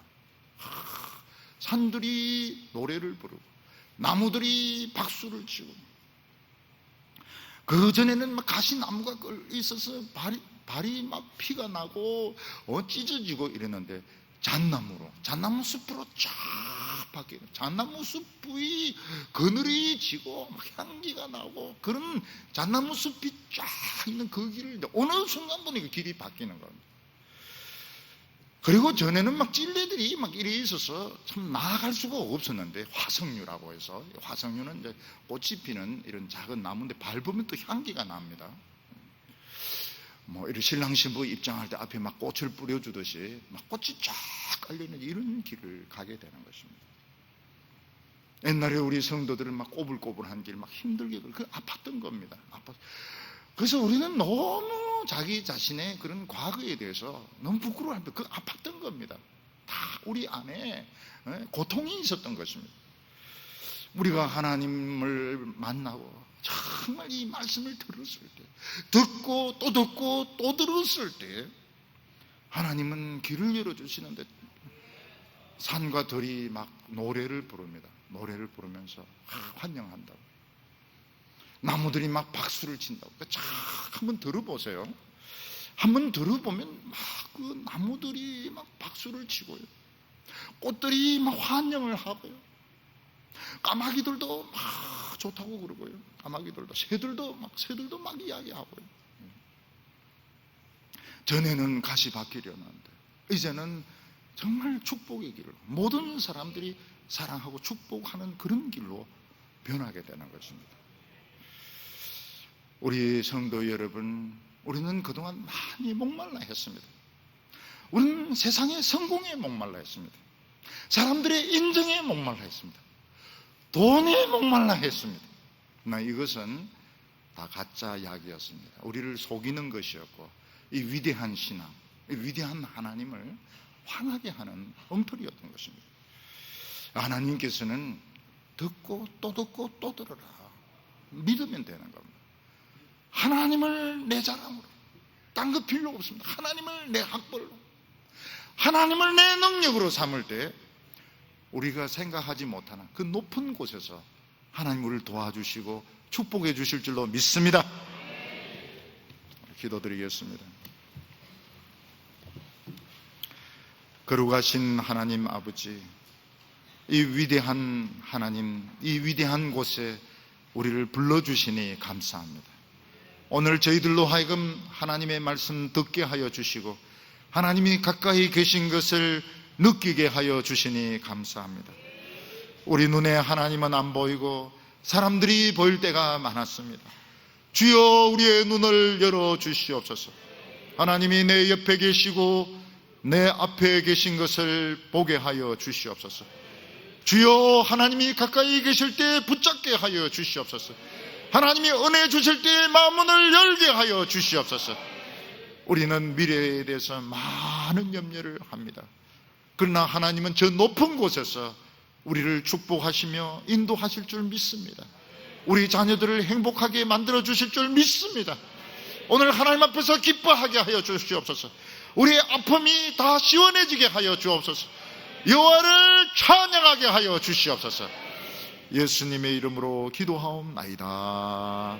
산들이 노래를 부르고 나무들이 박수를 치고, 그전에는 막 가시나무가 있어서 발이 막 피가 나고 찢어지고 이랬는데 잣나무 숲으로 쫙 바뀌는, 잣나무 숲이 그늘이 지고 막 향기가 나고 그런 잣나무 숲이 쫙 있는 그 길을 어느 순간 보니까 길이 바뀌는 겁니다. 그리고 전에는 막 찔레들이 막 이래 있어서 참 나아갈 수가 없었는데 화석류라고 해서, 화석류는 이제 꽃이 피는 이런 작은 나무인데 밟으면 또 향기가 납니다. 이런 신랑 신부 입장할 때 앞에 막 꽃을 뿌려주듯이 막 꽃이 쫙 깔려있는 이런 길을 가게 되는 것입니다. 옛날에 우리 성도들은 막 꼬불꼬불한 길 막 힘들게 아팠던 겁니다. 그래서 우리는 너무 자기 자신의 그런 과거에 대해서 너무 부끄러워하는데 아팠던 겁니다. 다 우리 안에 고통이 있었던 것입니다. 우리가 하나님을 만나고 정말 이 말씀을 들었을 때, 듣고 또 듣고 또 들었을 때 하나님은 길을 열어주시는데 산과 들이 막 노래를 부릅니다. 노래를 부르면서 환영한다고. 나무들이 막 박수를 친다고. 쫙 한번 들어보세요. 한번 들어보면 막 그 나무들이 막 박수를 치고요. 꽃들이 막 환영을 하고요. 까마귀들도 막 좋다고 그러고요. 까마귀들도 새들도 막 이야기하고요. 전에는 가시밭길이었는데 이제는 정말 축복의 길로 모든 사람들이 사랑하고 축복하는 그런 길로 변하게 되는 것입니다. 우리 성도 여러분, 우리는 그동안 많이 목말라 했습니다. 우리는 세상의 성공에 목말라 했습니다. 사람들의 인정에 목말라 했습니다. 돈에 목말라 했습니다. 그러나 이것은 다 가짜 약이었습니다. 우리를 속이는 것이었고 이 위대한 신앙, 이 위대한 하나님을 화나게 하는 엉터리였던 것입니다. 하나님께서는 듣고 또 듣고 또 들어라. 믿으면 되는 겁니다. 하나님을 내 자랑으로, 딴 거 필요 없습니다. 하나님을 내 학벌로, 하나님을 내 능력으로 삼을 때 우리가 생각하지 못하는 그 높은 곳에서 하나님 우리를 도와주시고 축복해 주실 줄로 믿습니다. 기도드리겠습니다. 거룩하신 하나님 아버지, 이 위대한 하나님, 이 위대한 곳에 우리를 불러주시니 감사합니다. 오늘 저희들로 하여금 하나님의 말씀 듣게 하여 주시고 하나님이 가까이 계신 것을 느끼게 하여 주시니 감사합니다. 우리 눈에 하나님은 안 보이고 사람들이 보일 때가 많았습니다. 주여 우리의 눈을 열어 주시옵소서. 하나님이 내 옆에 계시고 내 앞에 계신 것을 보게 하여 주시옵소서. 주여 하나님이 가까이 계실 때 붙잡게 하여 주시옵소서. 하나님이 은혜 주실 때 마음문을 열게 하여 주시옵소서. 우리는 미래에 대해서 많은 염려를 합니다. 그러나 하나님은 저 높은 곳에서 우리를 축복하시며 인도하실 줄 믿습니다. 우리 자녀들을 행복하게 만들어 주실 줄 믿습니다. 오늘 하나님 앞에서 기뻐하게 하여 주시옵소서. 우리의 아픔이 다 시원해지게 하여 주옵소서. 여호와를 찬양하게 하여 주시옵소서. 예수님의 이름으로 기도하옵나이다.